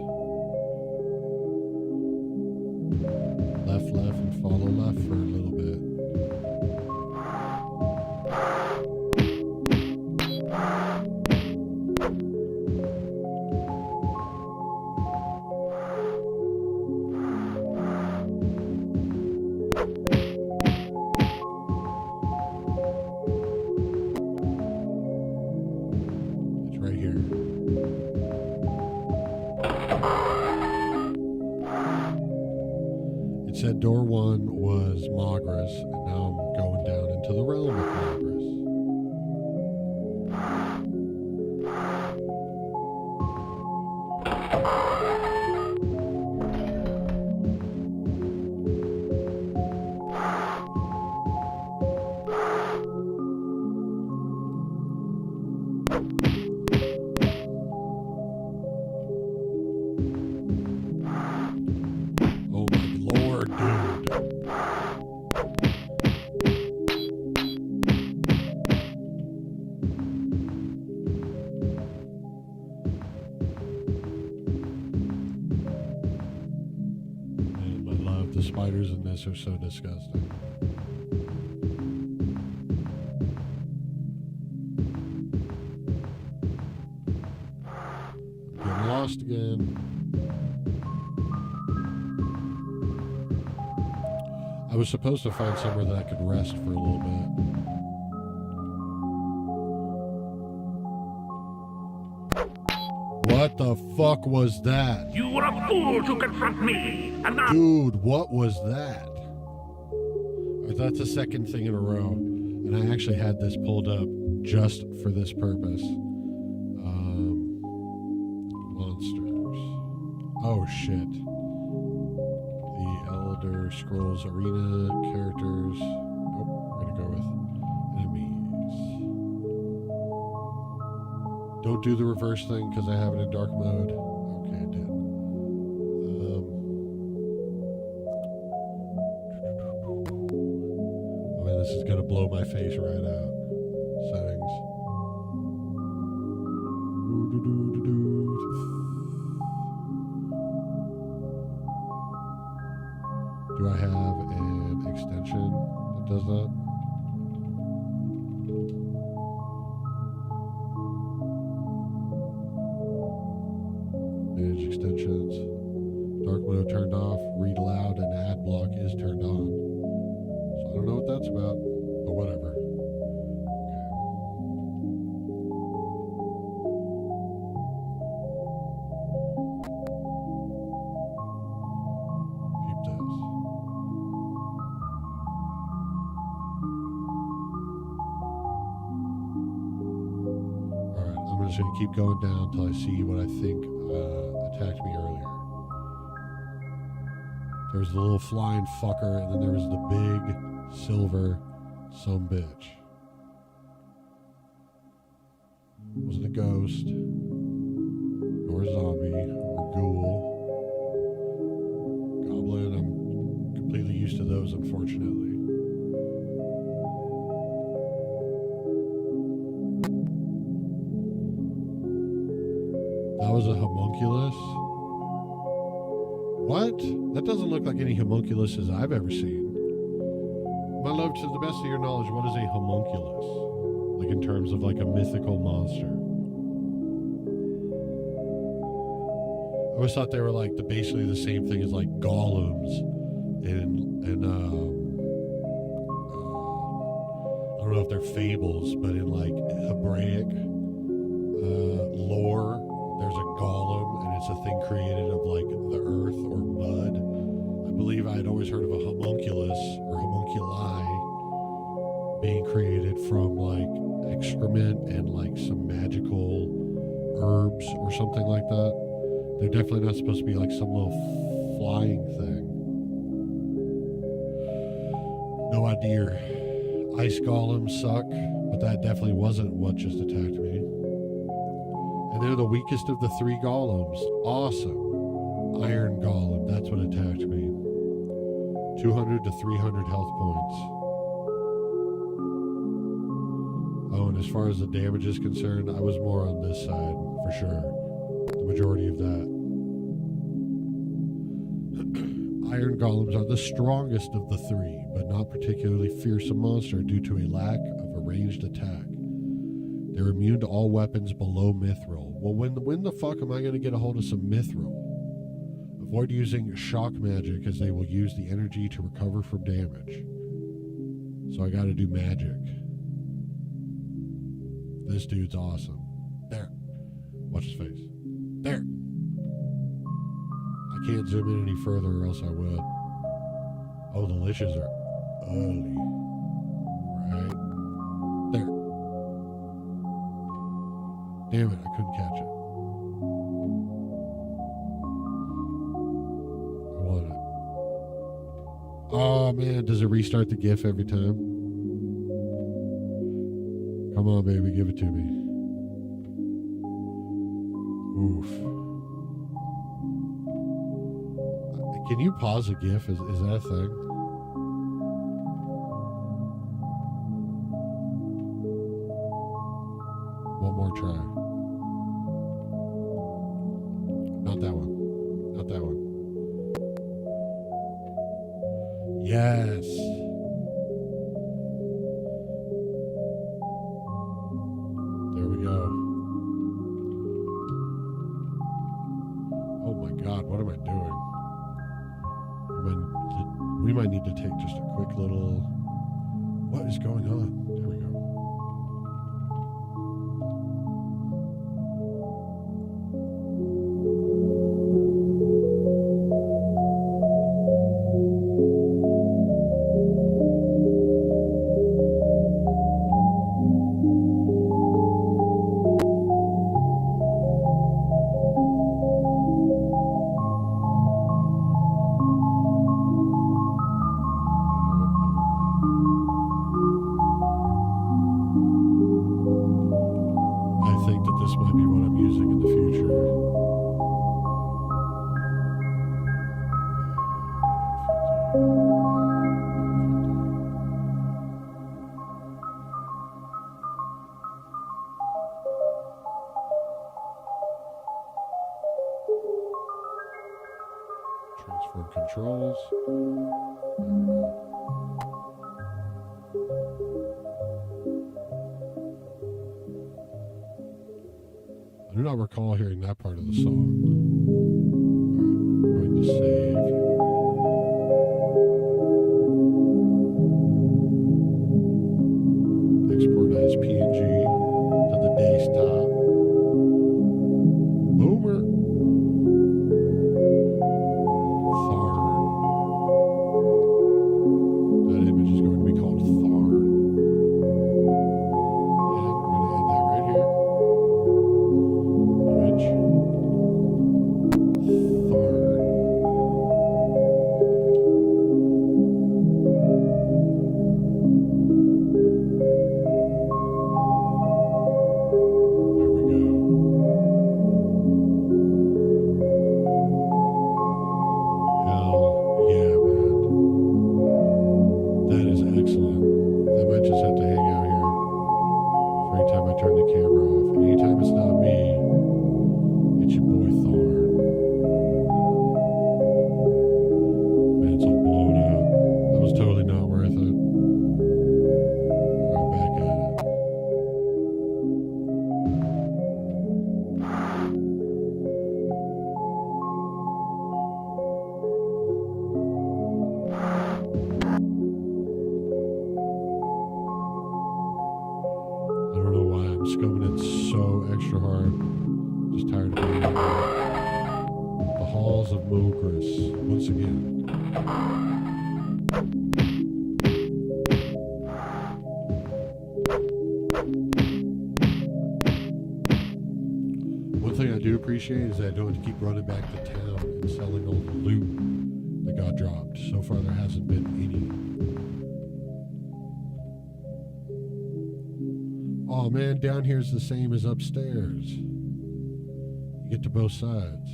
Left, left, and follow left for a little bit. It's right here. It said door 1 was Mogris, and now I'm going down into the realm of Mogris. Oh my lord, dude. Man, my love, the spiders in this are so disgusting. I'm getting lost again. I was supposed to find somewhere that I could rest for a little bit. What the fuck was that? You were a fool to confront me, and now... Dude, what was that? That's the second thing in a row. And I actually had this pulled up just for this purpose. Monsters. Oh, shit. The Elder Scrolls Arena characters. Oh, we're going to go with enemies. Don't do the reverse thing because I have it in dark mode. Okay, I did. Oh man, this is going to blow my face right out. Settings. Do I have an extension that does that? Manage extensions. Dark mode turned off. Read aloud and ad block is turned on. So I don't know what that's about, but whatever. Keep this. Alright, I'm just going to keep going down until I see what I think attacked me earlier. There was the little flying fucker, and then there was the big silver sumbitch. Was it a ghost? or zombie, or ghoul. Goblin, I'm completely used to those, unfortunately. That was a homunculus? What? That doesn't look like any homunculuses I've ever seen. My love, to the best of your knowledge, what is a homunculus? Like in terms of like a mythical monster. I always thought they were like basically the same thing as like golems and I don't know if they're fables, but in like Hebraic lore, there's a golem and it's a thing created of like the earth or mud. I believe I had always heard of a homunculus or homunculi being created from like excrement and like some magical herbs or something like that. They're definitely not supposed to be like some little flying thing. No idea. Ice golems suck, but that definitely wasn't what just attacked me. And they're the weakest of the three golems. Awesome. Iron golem, that's what attacked me. 200 to 300 health points. Oh, and as far as the damage is concerned, I was more on this side, for sure. The majority of that. Iron golems are the strongest of the three, but not particularly fearsome monster due to a lack of a ranged attack. They're immune to all weapons below mithril. Well, when the fuck am I going to get a hold of some mithril? Avoid using shock magic, as they will use the energy to recover from damage. So I got to do magic. This dude's awesome. There. Watch his face. There. I can't zoom in any further or else I would. Oh, the liches are ugly. Right. There. Damn it, I couldn't catch it. I want it. Oh man, does it restart the GIF every time? Come on, baby, give it to me. Oof. Can you pause a GIF? Is that a thing? One more try. Not that one. Not that one. Yes. There we go. Oh my God, what am I doing? We might need to take just a quick little... What is going on? There we go. Transform controls. I do not recall hearing that part of the song. Alright, going to save. Export as PNG to the desktop. Boomer. That image is going to be called Tharn. And we're going to add that right here. Image. Tharn. Halls of Mogris once again. One thing I do appreciate is that I don't have to keep running back to town and selling all the loot that got dropped. So far there hasn't been any. Oh man, down here is the same as upstairs. You get to both sides.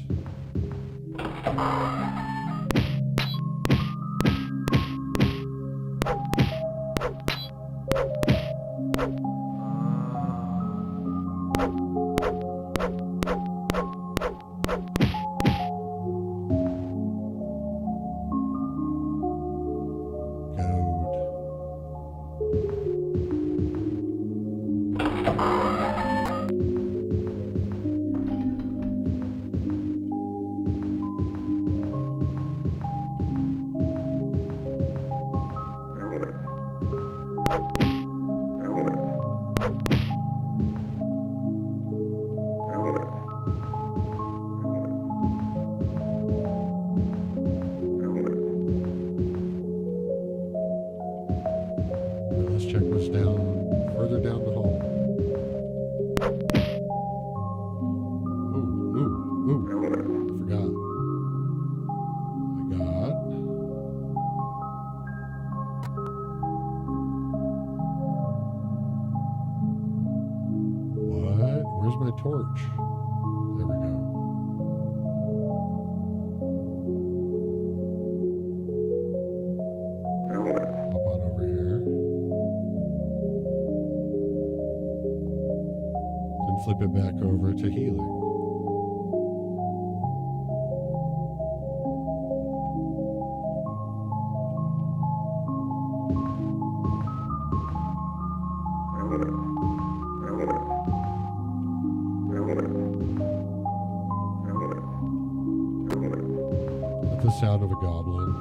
Torch. There we go. Hop on over here. Then flip it back over to healing. Sound of a goblin.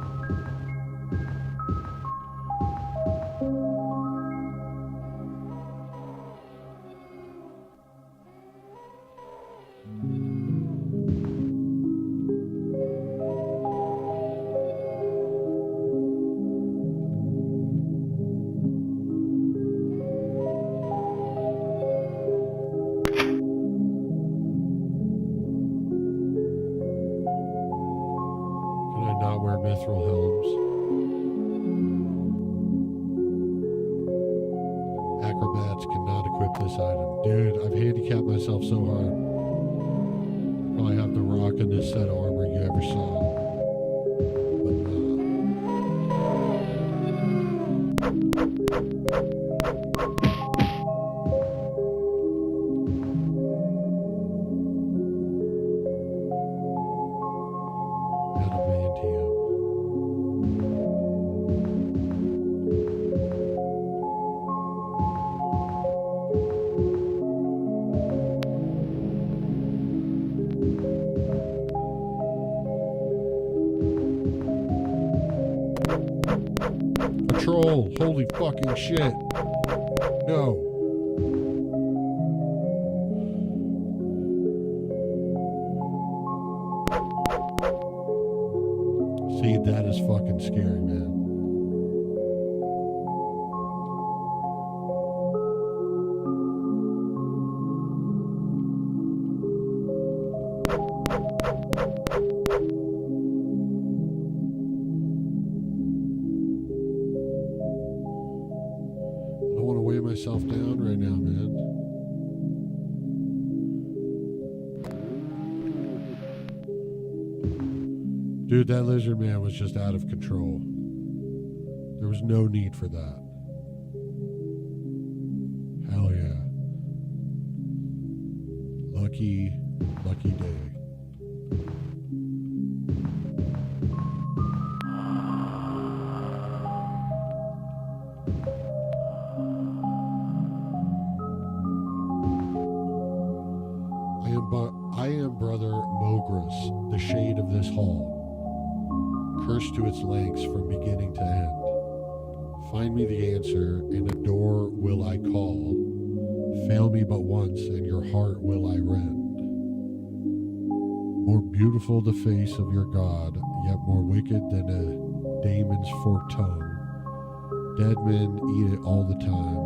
So hard. Probably have the rock in this set of armor you ever saw. Adamantium. Troll. Holy fucking shit. No. See, that is fucking scary, man. Myself down right now, man. Dude, that lizard man was just out of control. There was no need for that. Hell yeah. Lucky day. I am Brother Mogris, the shade of this hall, cursed to its lengths from beginning to end. Find me the answer, and a door will I call. Fail me but once, and your heart will I rend. More beautiful the face of your god, yet more wicked than a daemon's forked tongue. Dead men eat it all the time.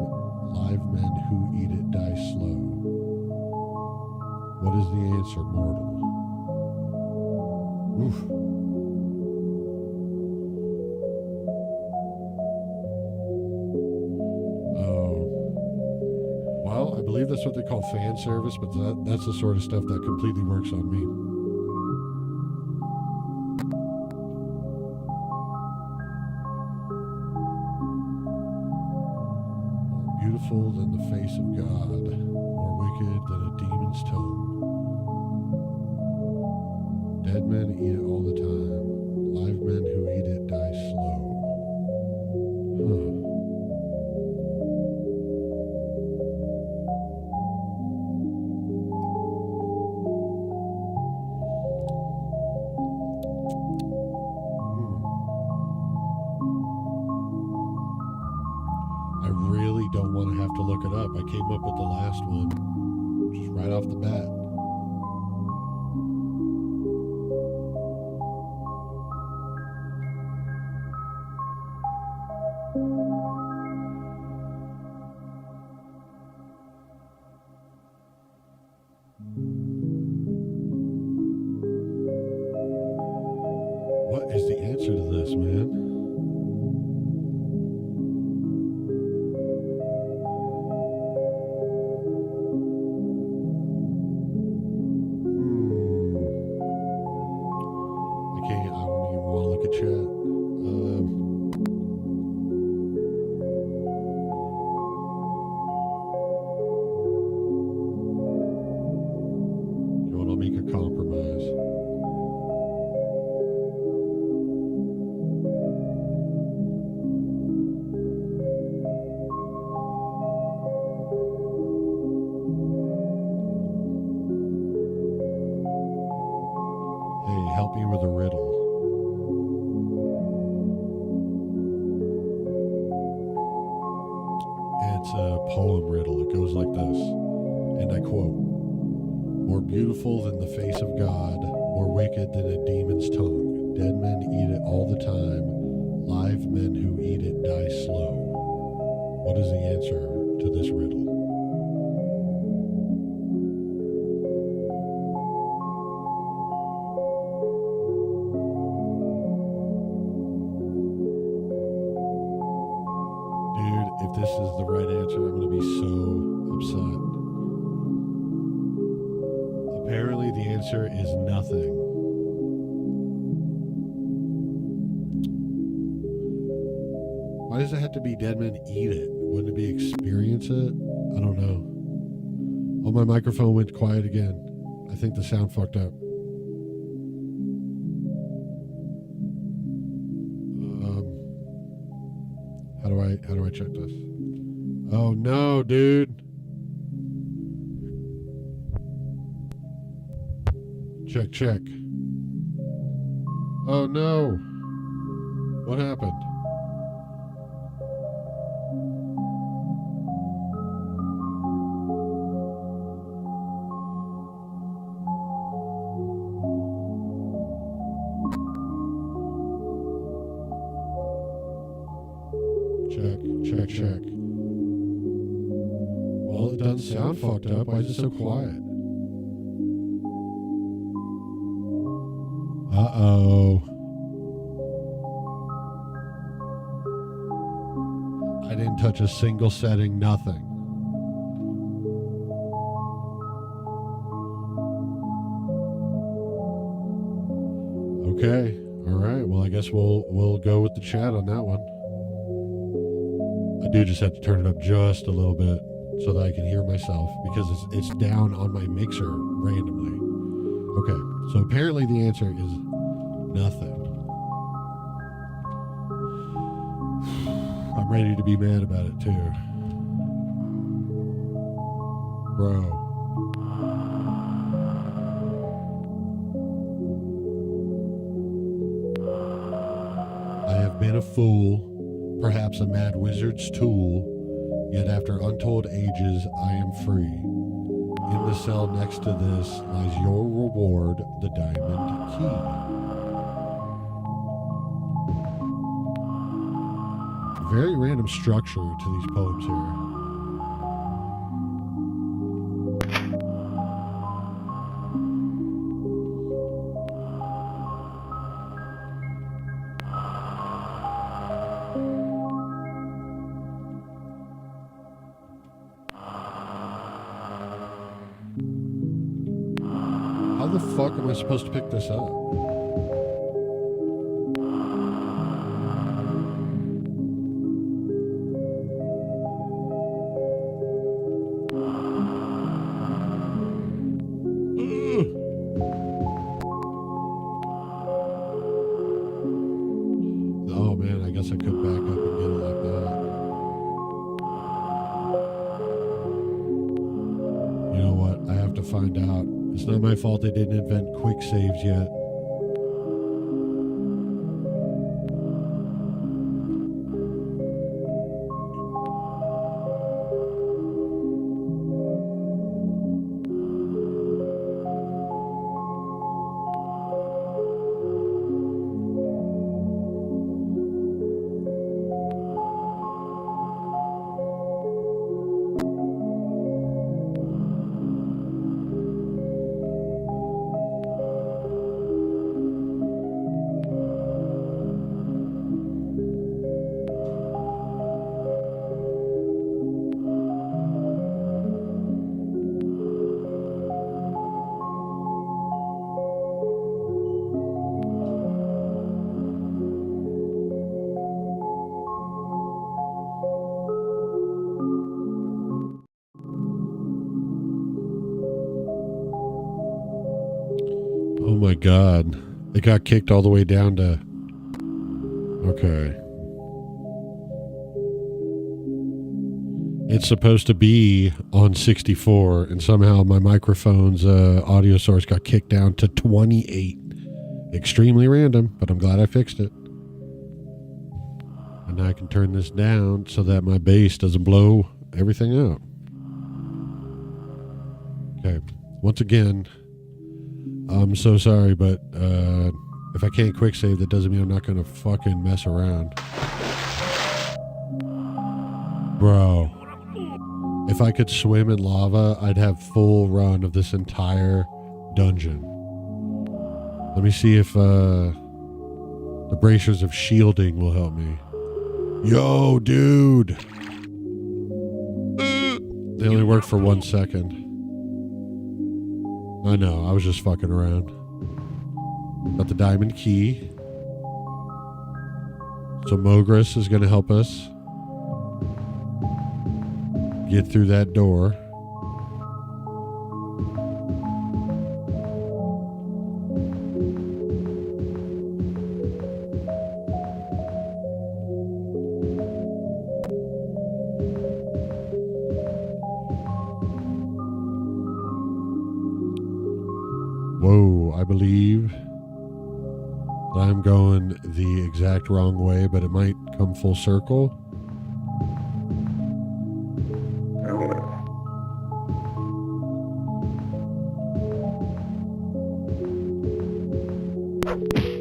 Live men who eat it die slow. What is the answer, mortal? Oof. Well, I believe that's what they call fan service, but that's the sort of stuff that completely works on me. More beautiful than the face of God, more wicked than a demon's tongue. Dead men eat it all the time. Live men who eat it die slow. Huh. I really don't want to have to look it up. I came up with the last one just right off the bat. What is the answer to this, man? I don't even want to look at chat. You want to make a compromise? Hey, help me with a riddle. It's a poem riddle. It goes like this, and I quote, "More beautiful than the face of God, more wicked than a demon's tongue. Dead men eat it all the time. Live men who eat it die slow." What is the answer to this riddle? Dude, if this is the right answer, I'm going to be so upset. Apparently, the answer is nothing. Why does it have to be dead men eat it? Wouldn't it be experience it? I don't know. Oh, my microphone went quiet again. I think the sound fucked up. How do I check this? Oh no, dude. Check. Oh no. What happened? Check. Well, it doesn't sound fucked up. Why is it so quiet? Uh-oh. I didn't touch a single setting, nothing. Okay. All right. Well, I guess we'll go with the chat on that one. I do just have to turn it up just a little bit so that I can hear myself because it's down on my mixer randomly. Okay, so apparently the answer is nothing. I'm ready to be mad about it too. Bro. I have been a fool. Perhaps a mad wizard's tool, yet after untold ages I am free. In the cell next to this lies your reward, the diamond key. Very random structure to these poems here. How the fuck am I supposed to pick this up? Oh man, I guess I could back up and get it like that. You know what? I have to find out. It's not my fault they didn't invent quick saves yet. Oh my god. It got kicked all the way down to... Okay. It's supposed to be on 64, and somehow my microphone's audio source got kicked down to 28. Extremely random, but I'm glad I fixed it. And now I can turn this down so that my bass doesn't blow everything out. Okay. Once again, I'm so sorry, but if I can't quick save, that doesn't mean I'm not going to fucking mess around. Bro. If I could swim in lava, I'd have full run of this entire dungeon. Let me see if the bracers of shielding will help me. Yo, dude! They only work for 1 second. I know, I was just fucking around. Got the diamond key. So Mogris is going to help us get through that door. Whoa, I believe that I'm going the exact wrong way, but it might come full circle.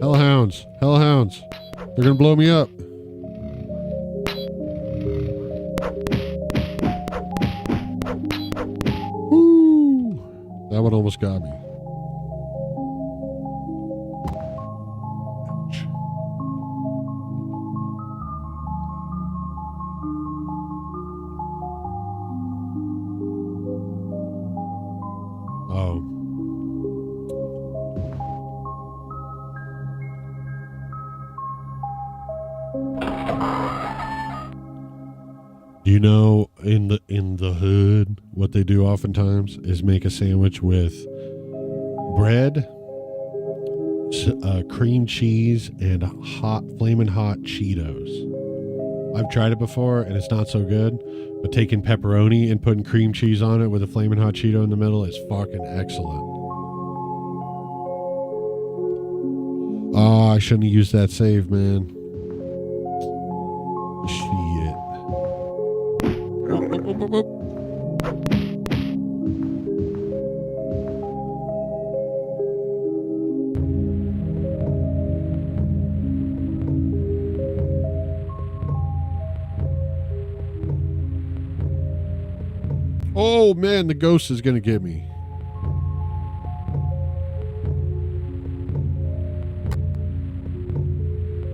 Hellhounds! Hellhounds! They're gonna blow me up. Woo! That one almost got me. Oh. Do you know in the hood what they do oftentimes is make a sandwich with bread, cream cheese, and flaming hot Cheetos. I've tried it before and it's not so good, but taking pepperoni and putting cream cheese on it with a flaming hot Cheeto in the middle is fucking excellent. Oh, I shouldn't have used that save, man. Shit. Oh man, the ghost is gonna get me.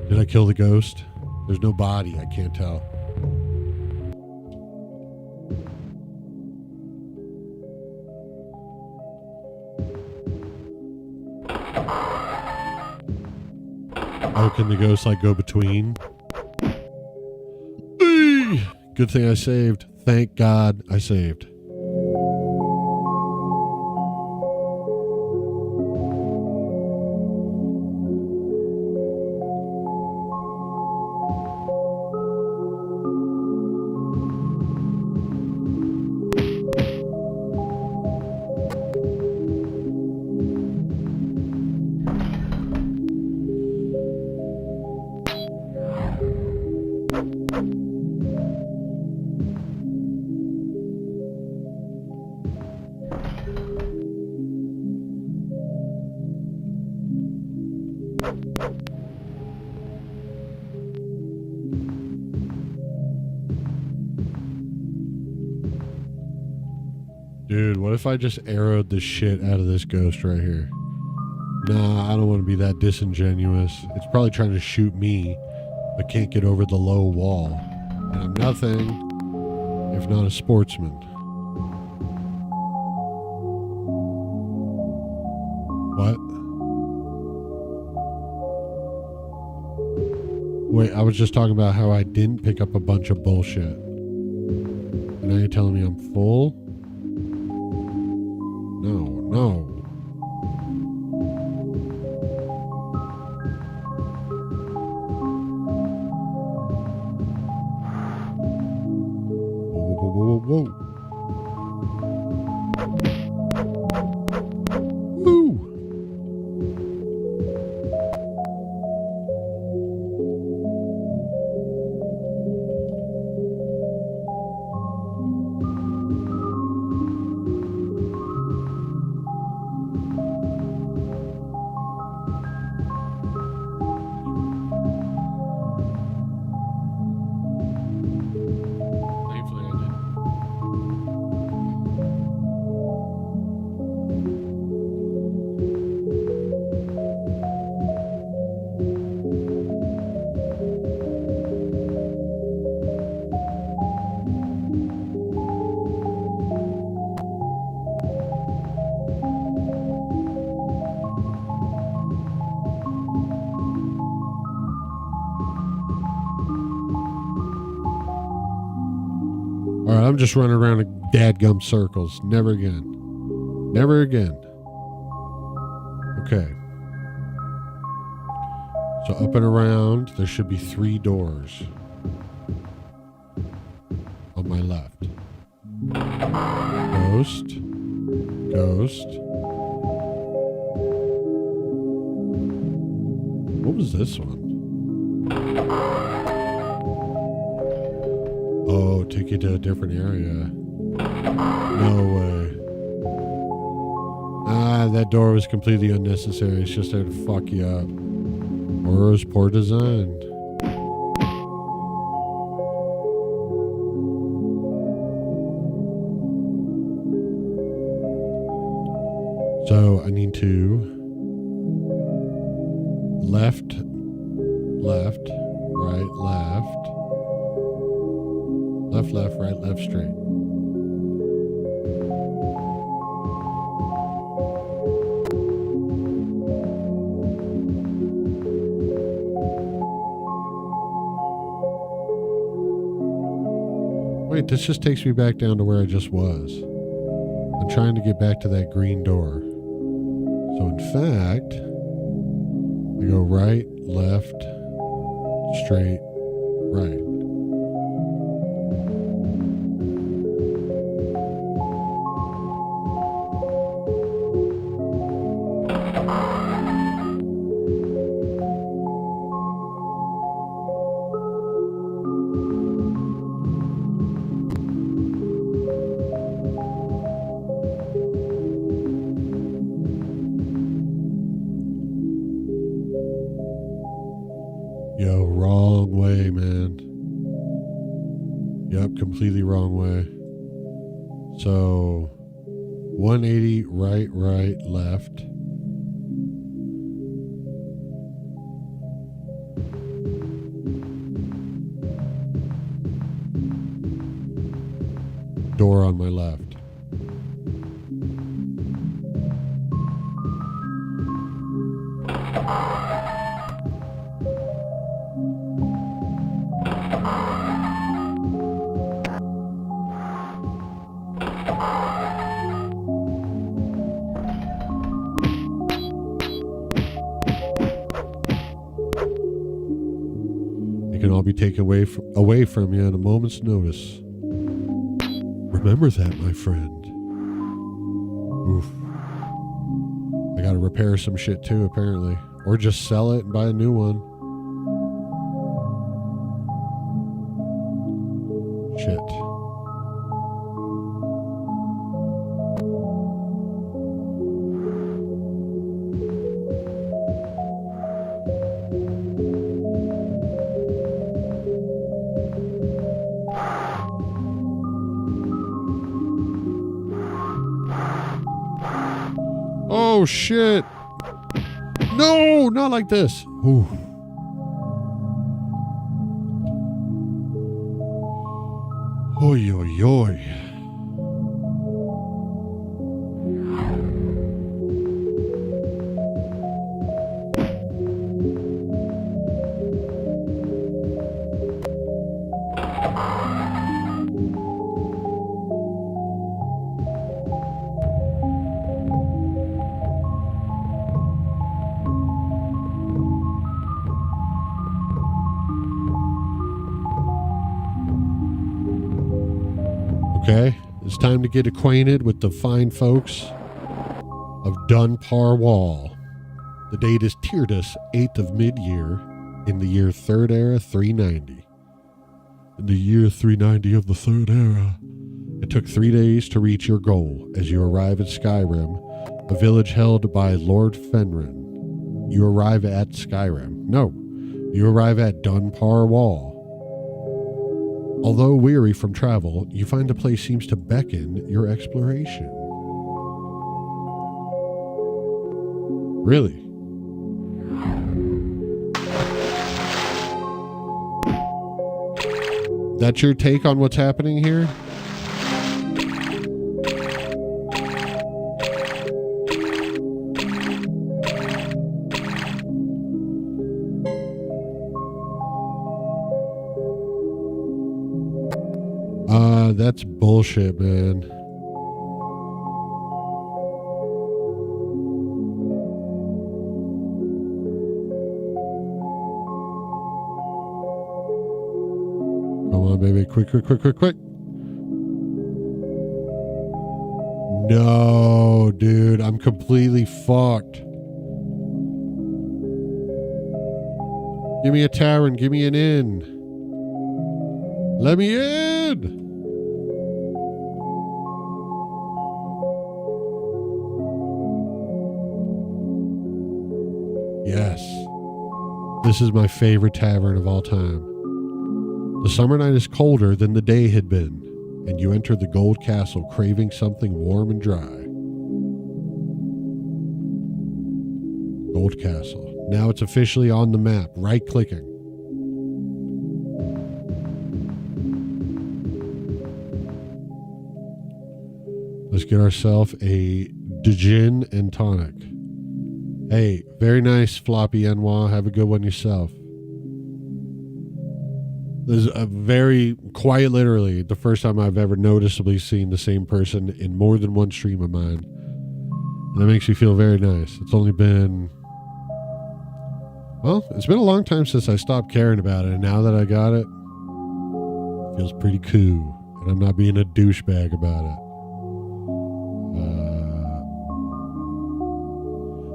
Did I kill the ghost? There's no body, I can't tell. Oh, can the ghost like go between? Eee! Good thing I saved. Thank God I saved. Dude, what if I just arrowed the shit out of this ghost right here? Nah, I don't want to be that disingenuous. It's probably trying to shoot me, but can't get over the low wall. And I'm nothing if not a sportsman. What? Wait, I was just talking about how I didn't pick up a bunch of bullshit. And now you're telling me I'm full? No. Whoa. Woo! Alright, I'm just running around in dadgum circles. Never again. Never again. Okay. So up and around, there should be 3 doors. On my left. Ghost. Ghost. What was this one? Oh, take you to a different area. No way. Ah, that door was completely unnecessary. It's just there to fuck you up. Or it was poor design. So I need to left, right, left. Left, right, left, straight. Wait, this just takes me back down to where I just was. I'm trying to get back to that green door. So in fact, I go right, left, straight, right. Yo, wrong way, man. Yep, completely wrong way. So, 180, right, left. Door on my left. It can all be taken away from you at a moment's notice. Remember that, my friend. Oof. I gotta repair some shit too, apparently. Or just sell it and buy a new one. Shit. Oh shit. No, not like this. Ooh. Oy, oy, oy. Okay, it's time to get acquainted with the fine folks of Dunbar Wall. The date is Tyrtus, 8th of mid-year, in the year Third Era 390. In the year 390 of the Third Era, it took 3 days to reach your goal as you arrive at Skyrim, a village held by Lord Fenrir. You arrive at Skyrim. No, you arrive at Dunbar Wall. Although weary from travel, you find the place seems to beckon your exploration. Really? That's your take on what's happening here? That's bullshit, man. Come on, baby. Quick. No, dude. I'm completely fucked. Give me a tavern. Give me an inn. Let me in. Yes. This is my favorite tavern of all time. The summer night is colder than the day had been, and you enter the gold castle craving something warm and dry. Gold Castle. Now it's officially on the map. Right-clicking. Let's get ourselves a gin and tonic. Hey, very nice, Floppy Enwa. Have a good one yourself. This is a very, quite literally, the first time I've ever noticeably seen the same person in more than one stream of mine. And that makes me feel very nice. It's only been, well, it's been a long time since I stopped caring about it. And now that I got it, it feels pretty cool. And I'm not being a douchebag about it.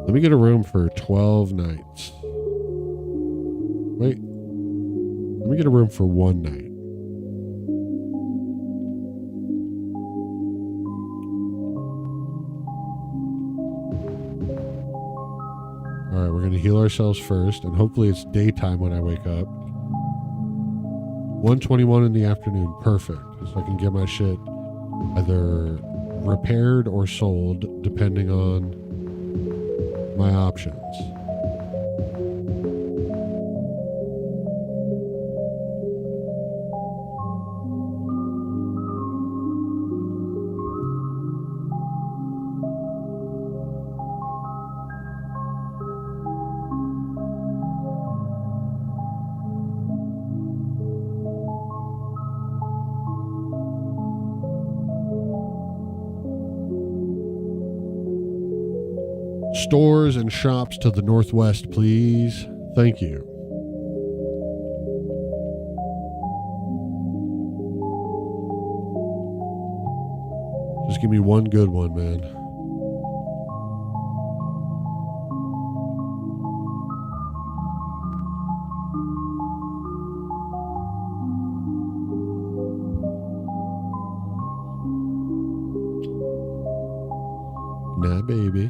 Let me get a room for 12 nights. Wait. Let me get a room for 1 night. All right, we're going to heal ourselves first, and hopefully it's daytime when I wake up. 1:21 in the afternoon. Perfect. So I can get my shit either repaired or sold, depending on my options. Stores and shops to the northwest, please. Thank you. Just give me one good one, man. Nah, baby.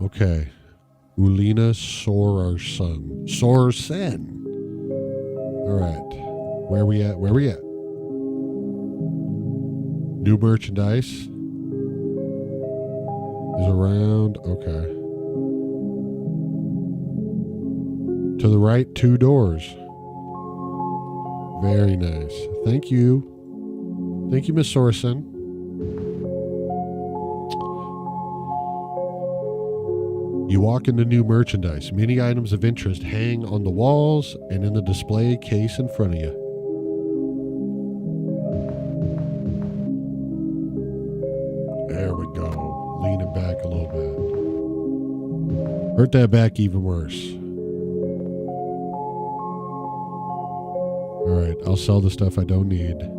Okay. Ulina Sorarsen. All right. Where we at? New merchandise is around. Okay. To the right, 2 doors. Very nice. Thank you. Thank you, Miss Sorarsen. You walk into new merchandise. Many items of interest hang on the walls and in the display case in front of you. There we go. Lean it back a little bit. Hurt that back even worse. All right, I'll sell the stuff I don't need.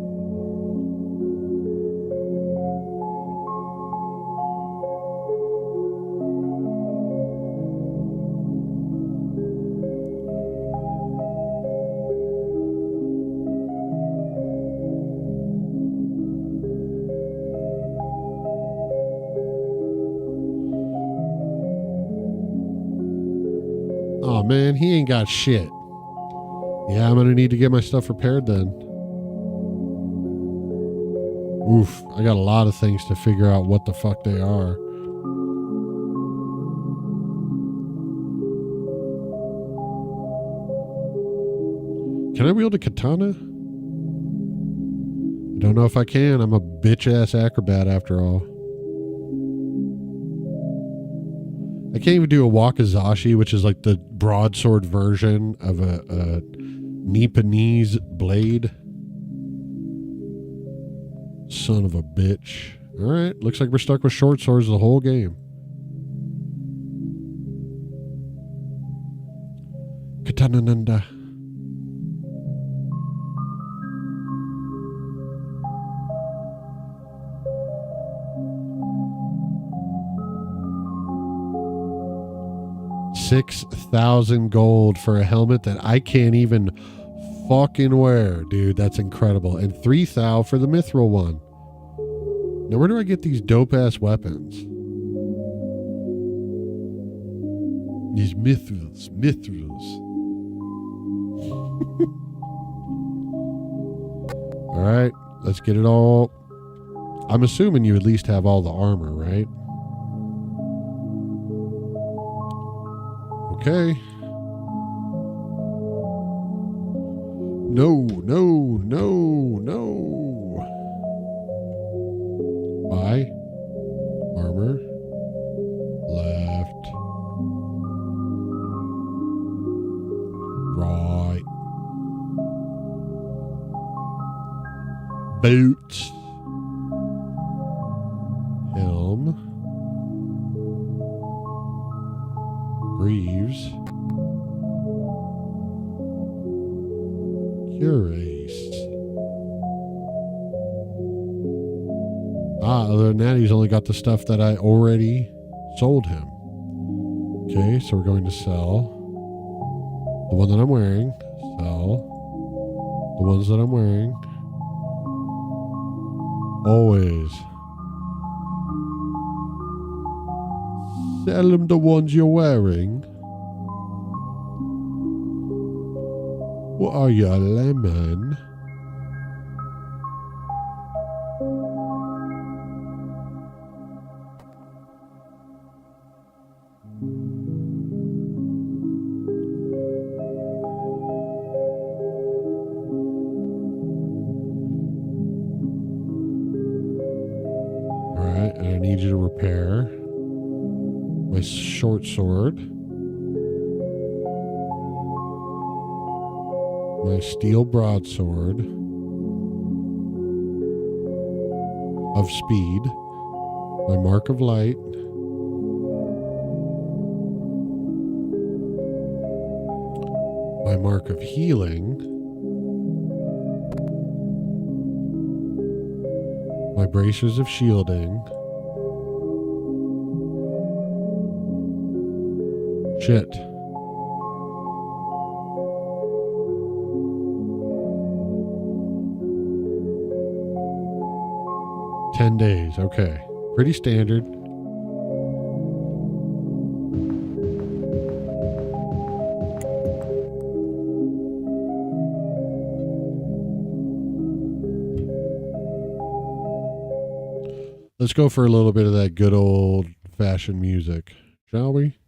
Oh man, he ain't got shit. Yeah, I'm gonna need to get my stuff repaired then. Oof, I got a lot of things to figure out what the fuck they are. Can I wield a katana? I don't know if I can. I'm a bitch-ass acrobat after all. I can't even do a wakizashi, which is like the broadsword version of a Nipponese blade. Son of a bitch. All right, looks like we're stuck with short swords the whole game. Katana Nanda. $6,000 gold for a helmet that I can't even fucking wear, dude. That's incredible. And $3,000 for the mithril one. Now, where do I get these dope ass weapons? These mithrils. All right, let's get it all. I'm assuming you at least have all the armor, right? Okay. No. Buy. Armor. Left. Right. Boots. Helm. Greaves. Cuirass. Other than that, he's only got the stuff that I already sold him. Okay, so we're going to sell the one that I'm wearing. Sell the ones that I'm wearing. Always. Sell them the ones you're wearing. What are you, a lemon? Alright, and I need you to repair my short sword. My steel broadsword of speed, my mark of light, my mark of healing, my bracers of shielding. Shit. $10 days, okay. Pretty standard. Let's go for a little bit of that good old fashioned music, shall we?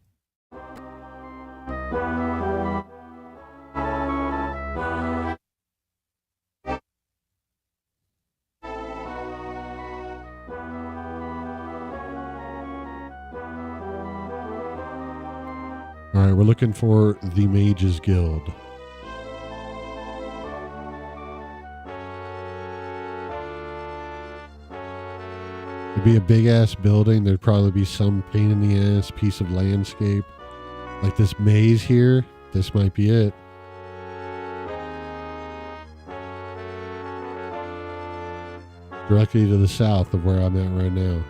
All right, we're looking for the Mages Guild. It'd be a big ass building. There'd probably be some pain in the ass piece of landscape. Like this maze here. This might be it. Directly to the south of where I'm at right now.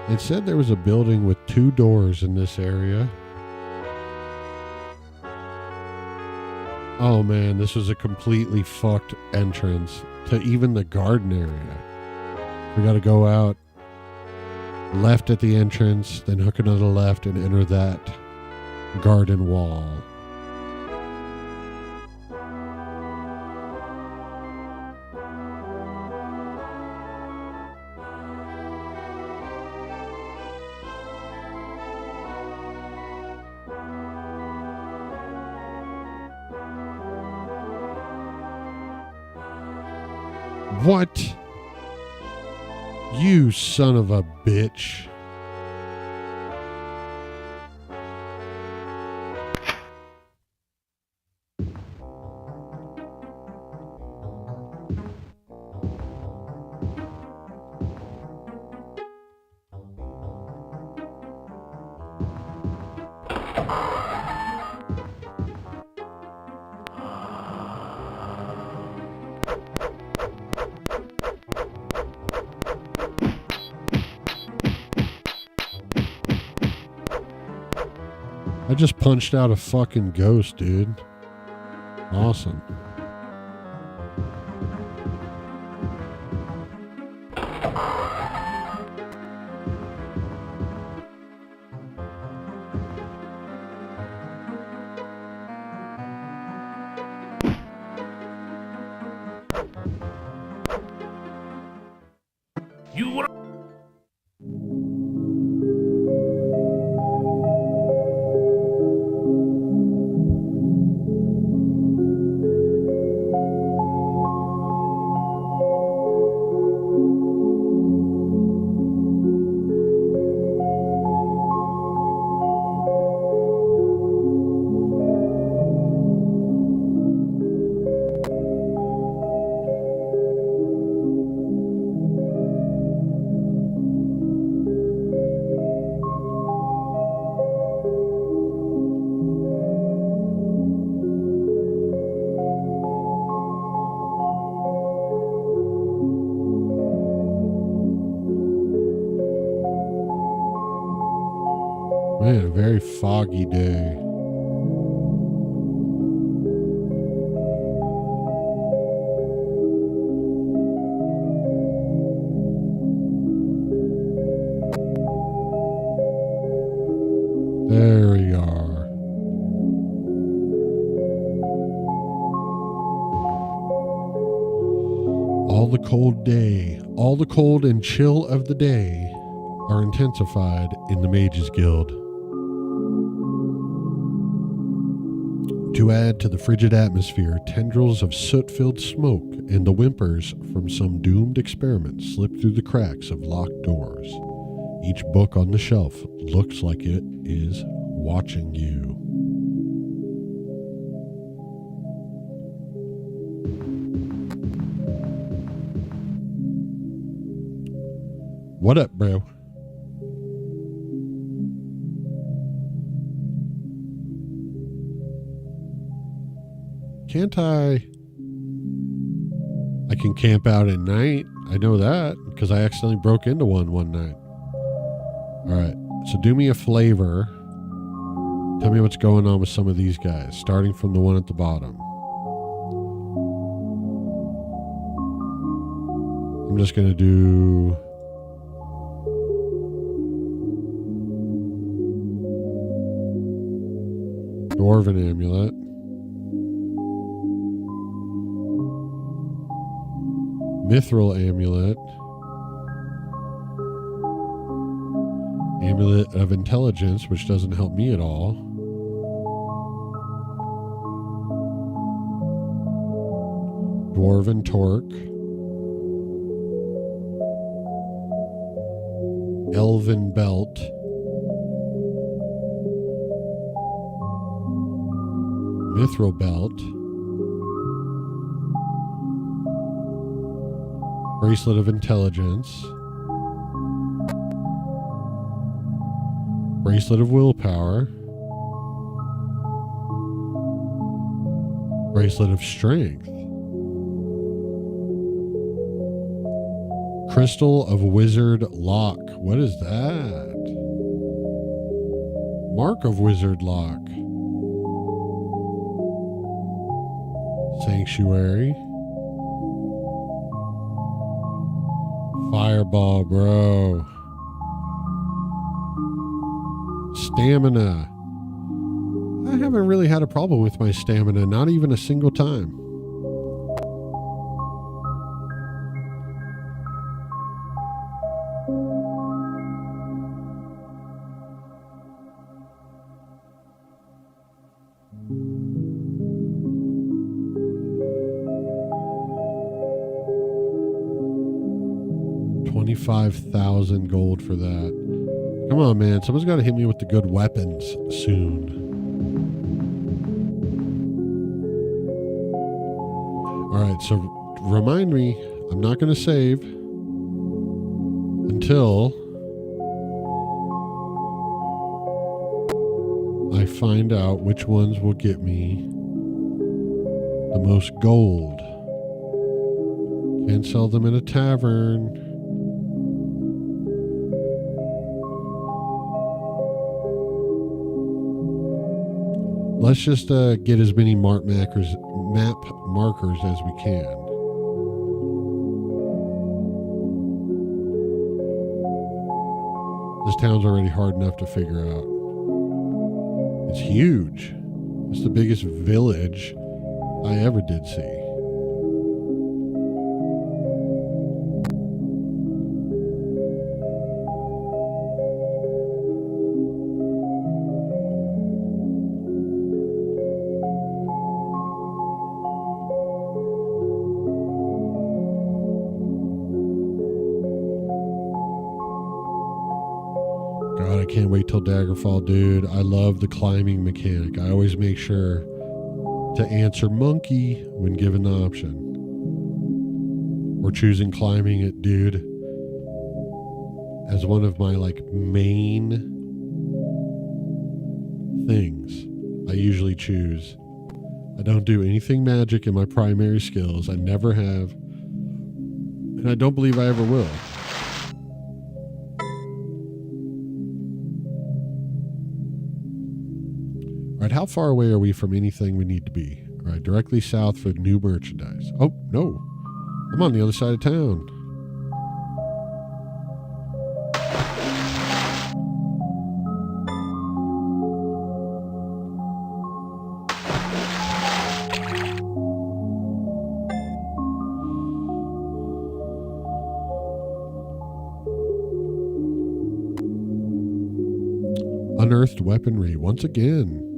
It said there was a building with 2 doors in this area. Oh man, this was a completely fucked entrance to even the garden area. We gotta go out left at the entrance, then hook another left and enter that garden wall. What? You son of a bitch. I just punched out a fucking ghost, dude. Awesome. You were... Man, a very foggy day. There we are. All the cold and chill of the day are intensified in the Mages Guild. To add to the frigid atmosphere, tendrils of soot-filled smoke and the whimpers from some doomed experiment slip through the cracks of locked doors. Each book on the shelf looks like it is watching you. What up, bro? Can't I can camp out at night. I know that because I accidentally broke into one night. All right. So do me a flavor. Tell me what's going on with some of these guys, starting from the one at the bottom. I'm just going to do... Dwarven Amulet. Mithril Amulet. Amulet of Intelligence, which doesn't help me at all. Dwarven Torque. Elven Belt. Mithril Belt. Bracelet of Intelligence. Bracelet of Willpower. Bracelet of Strength. Crystal of Wizard Lock. What is that? Mark of Wizard Lock. Sanctuary. Fireball, bro. Stamina. I haven't really had a problem with my stamina, not even a single time. $25,000 gold for that. Come on, man. Someone's got to hit me with the good weapons soon. All right, so remind me, I'm not going to save until I find out which ones will get me the most gold. Can't sell them in a tavern. Let's just get as many map markers as we can. This town's already hard enough to figure out. It's huge. It's the biggest village I ever did see. I can't wait till Daggerfall, dude. I love the climbing mechanic. I always make sure to answer monkey when given the option. Or choosing climbing it, dude, as one of my main things I usually choose. I don't do anything magic in my primary skills. I never have. And I don't believe I ever will. right, how far away are we from anything we need to be? All right, directly south for new merchandise. Oh, no. I'm on the other side of town. Unearthed weaponry once again.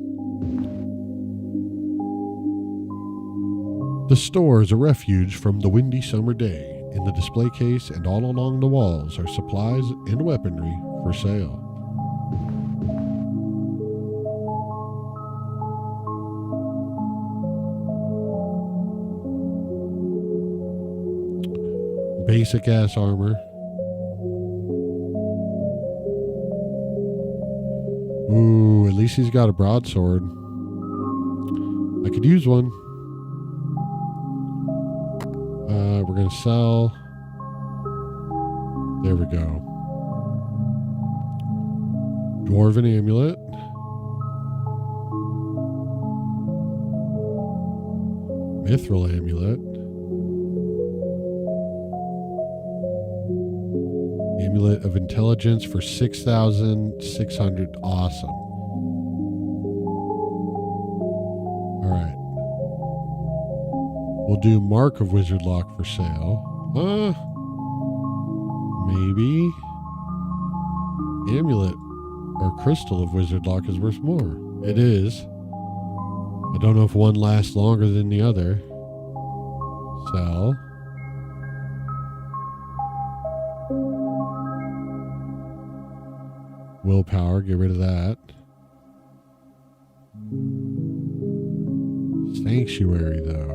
The store is a refuge from the windy summer day. In the display case and all along the walls are supplies and weaponry for sale. Basic ass armor. Ooh, at least he's got a broadsword. I could use one. We're going to sell. There we go. Dwarven amulet. Mithril amulet. Amulet of intelligence for 6,600. Awesome. All right. We'll do Mark of Wizard Lock for sale. Maybe. Amulet or Crystal of Wizard Lock is worth more. It is. I don't know if one lasts longer than the other. Sell. Willpower, get rid of that. Sanctuary, though.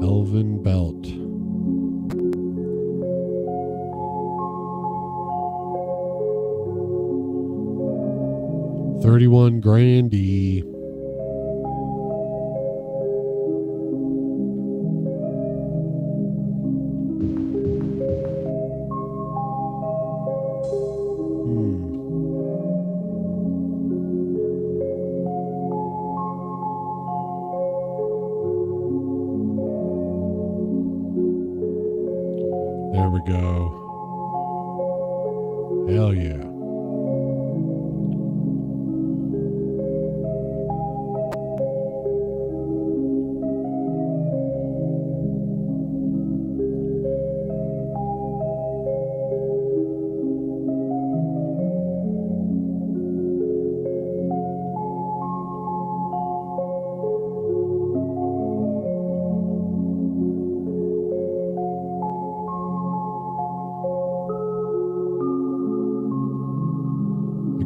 Elven belt. $31 grandy. There we go. Hell yeah.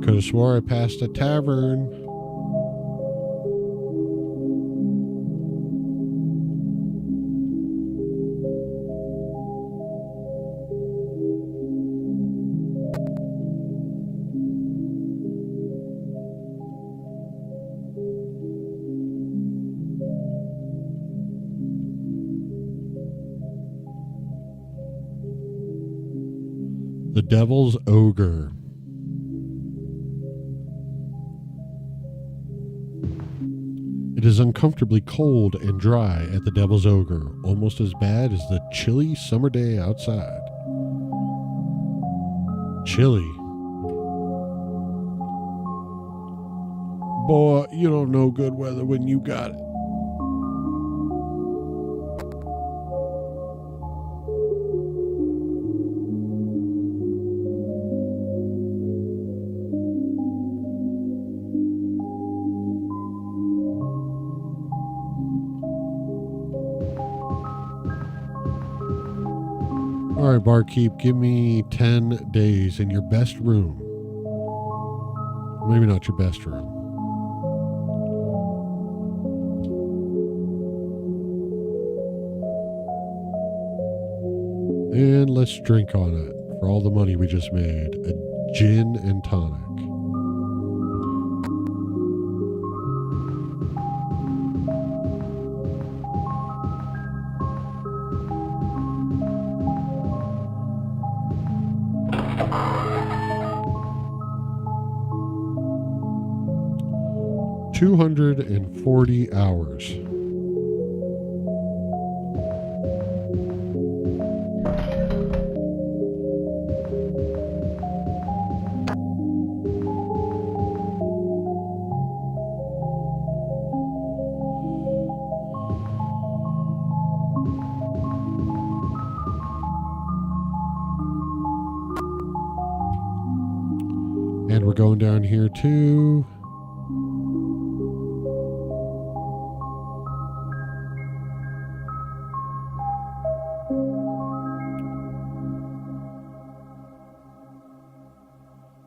Could have swore I passed a tavern. The Devil's Ogre. It is uncomfortably cold and dry at the Devil's Ogre, almost as bad as the chilly summer day outside. Chilly. Boy, you don't know good weather when you got it. All right, barkeep, give me 10 days in your best room. Maybe not your best room. And let's drink on it for all the money we just made. A gin and tonic. 240 hours. And we're going down here too.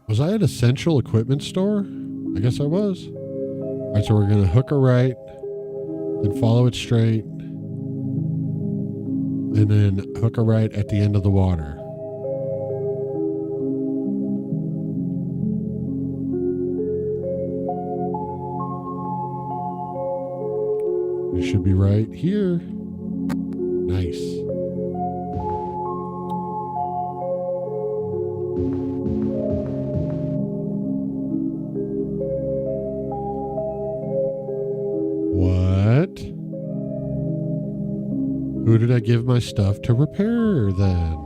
Was I at Essential Equipment Store? I guess I was. All right, so we're going to hook a right, then follow it straight, and then hook a right at the end of the water. It should be right here. Nice. What? Who did I give my stuff to repair then?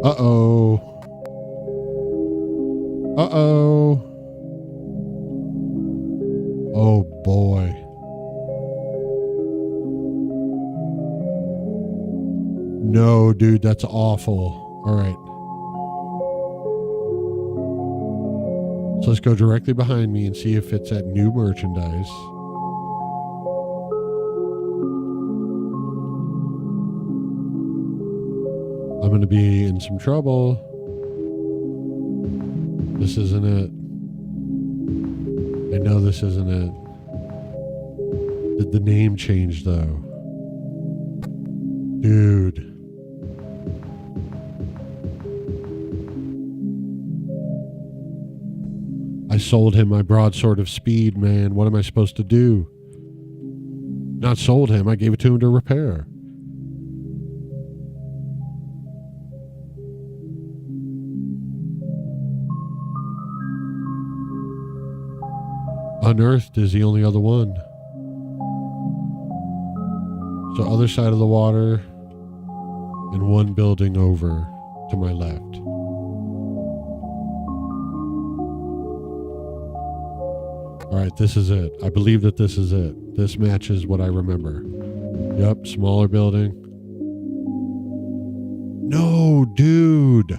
Uh-oh. Uh-oh. Oh, boy. No, dude, that's awful. All right. So let's go directly behind me and see if it's at new merchandise. I'm going to be in some trouble. This isn't it. I know this isn't it. Did the name change though? Dude. I sold him my broadsword of speed, man. What am I supposed to do? Not sold him. I gave it to him to repair. Unearthed is the only other one. So other side of the water and one building over to my left. All right, this is it. I believe that this is it. This matches what I remember. Yep, smaller building. No, dude.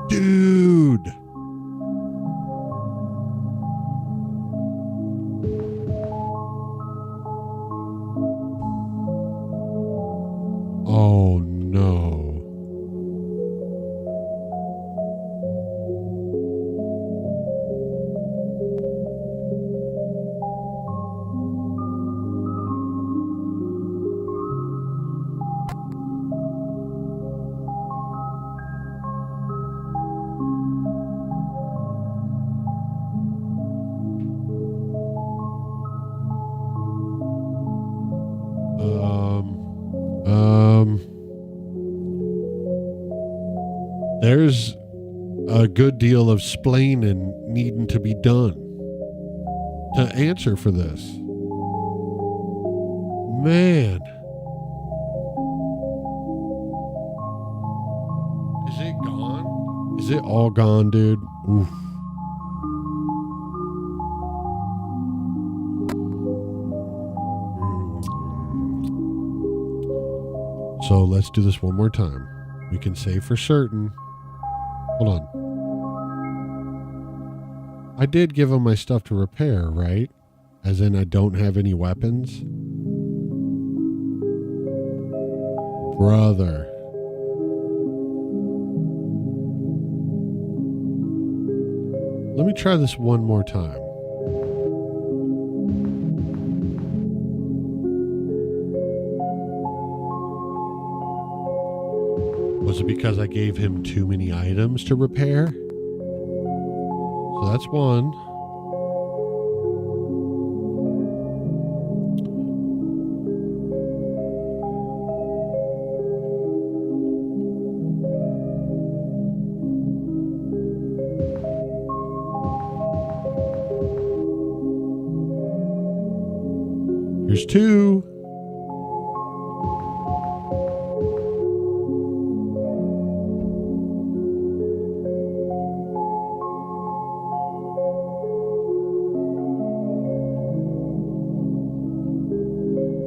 Dude. Oh no. There's a good deal of splaining needing to be done to answer for this. Man. Is it gone? Is it all gone, dude? Oof. So let's do this one more time. We can say for certain. Hold on. I did give him my stuff to repair, right? As in I don't have any weapons? Brother. Let me try this one more time. Was it because I gave him too many items to repair? So that's one. Here's two.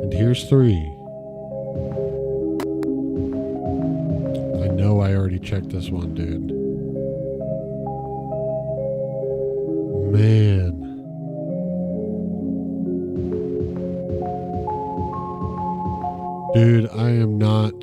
And here's three. I know I already checked this one, dude. Man. Dude, I am not.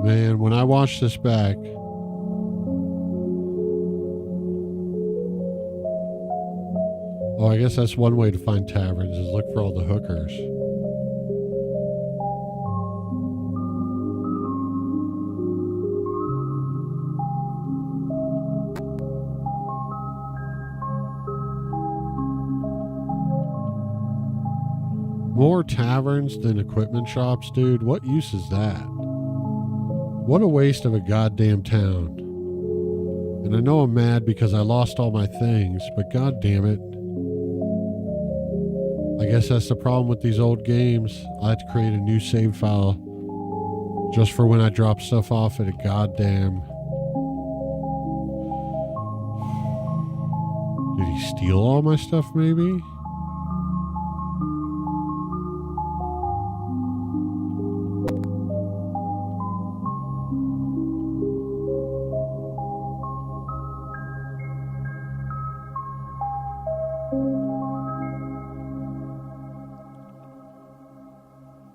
Man, when I watch this back, oh, I guess that's one way to find taverns, is look for all the hookers. More taverns than equipment shops, dude. What use is that? What a waste of a goddamn town. And I know I'm mad because I lost all my things, but god damn it. I guess that's the problem with these old games. I have to create a new save file just for when I drop stuff off at a goddamn... Did he steal all my stuff maybe?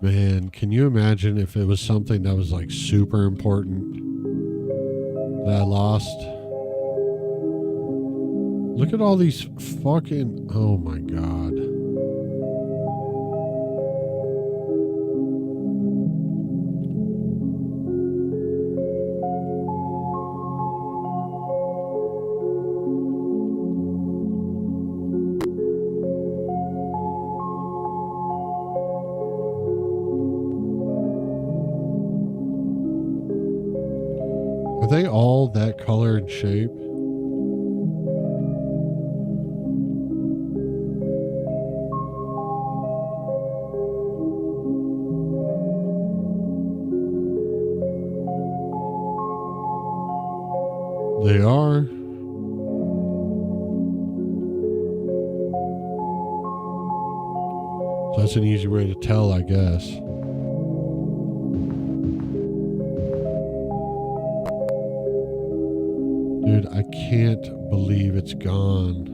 Man, can you imagine if it was something that was like super important that I lost? Look at all these fucking... Oh my god. Are they all that color and shape? They are. So that's an easy way to tell, I guess. Dude, I can't believe it's gone.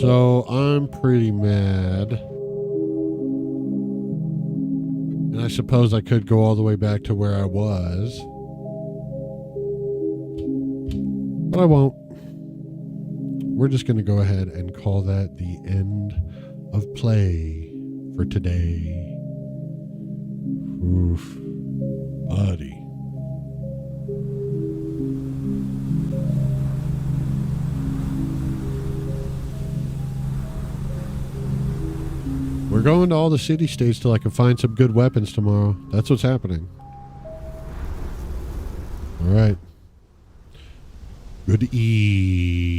So I'm pretty mad. And I suppose I could go all the way back to where I was. But I won't. We're just going to go ahead and call that the end of play for today. Oof. Buddy. We're going to all the city-states till I can find some good weapons tomorrow. That's what's happening. All right. Good evening.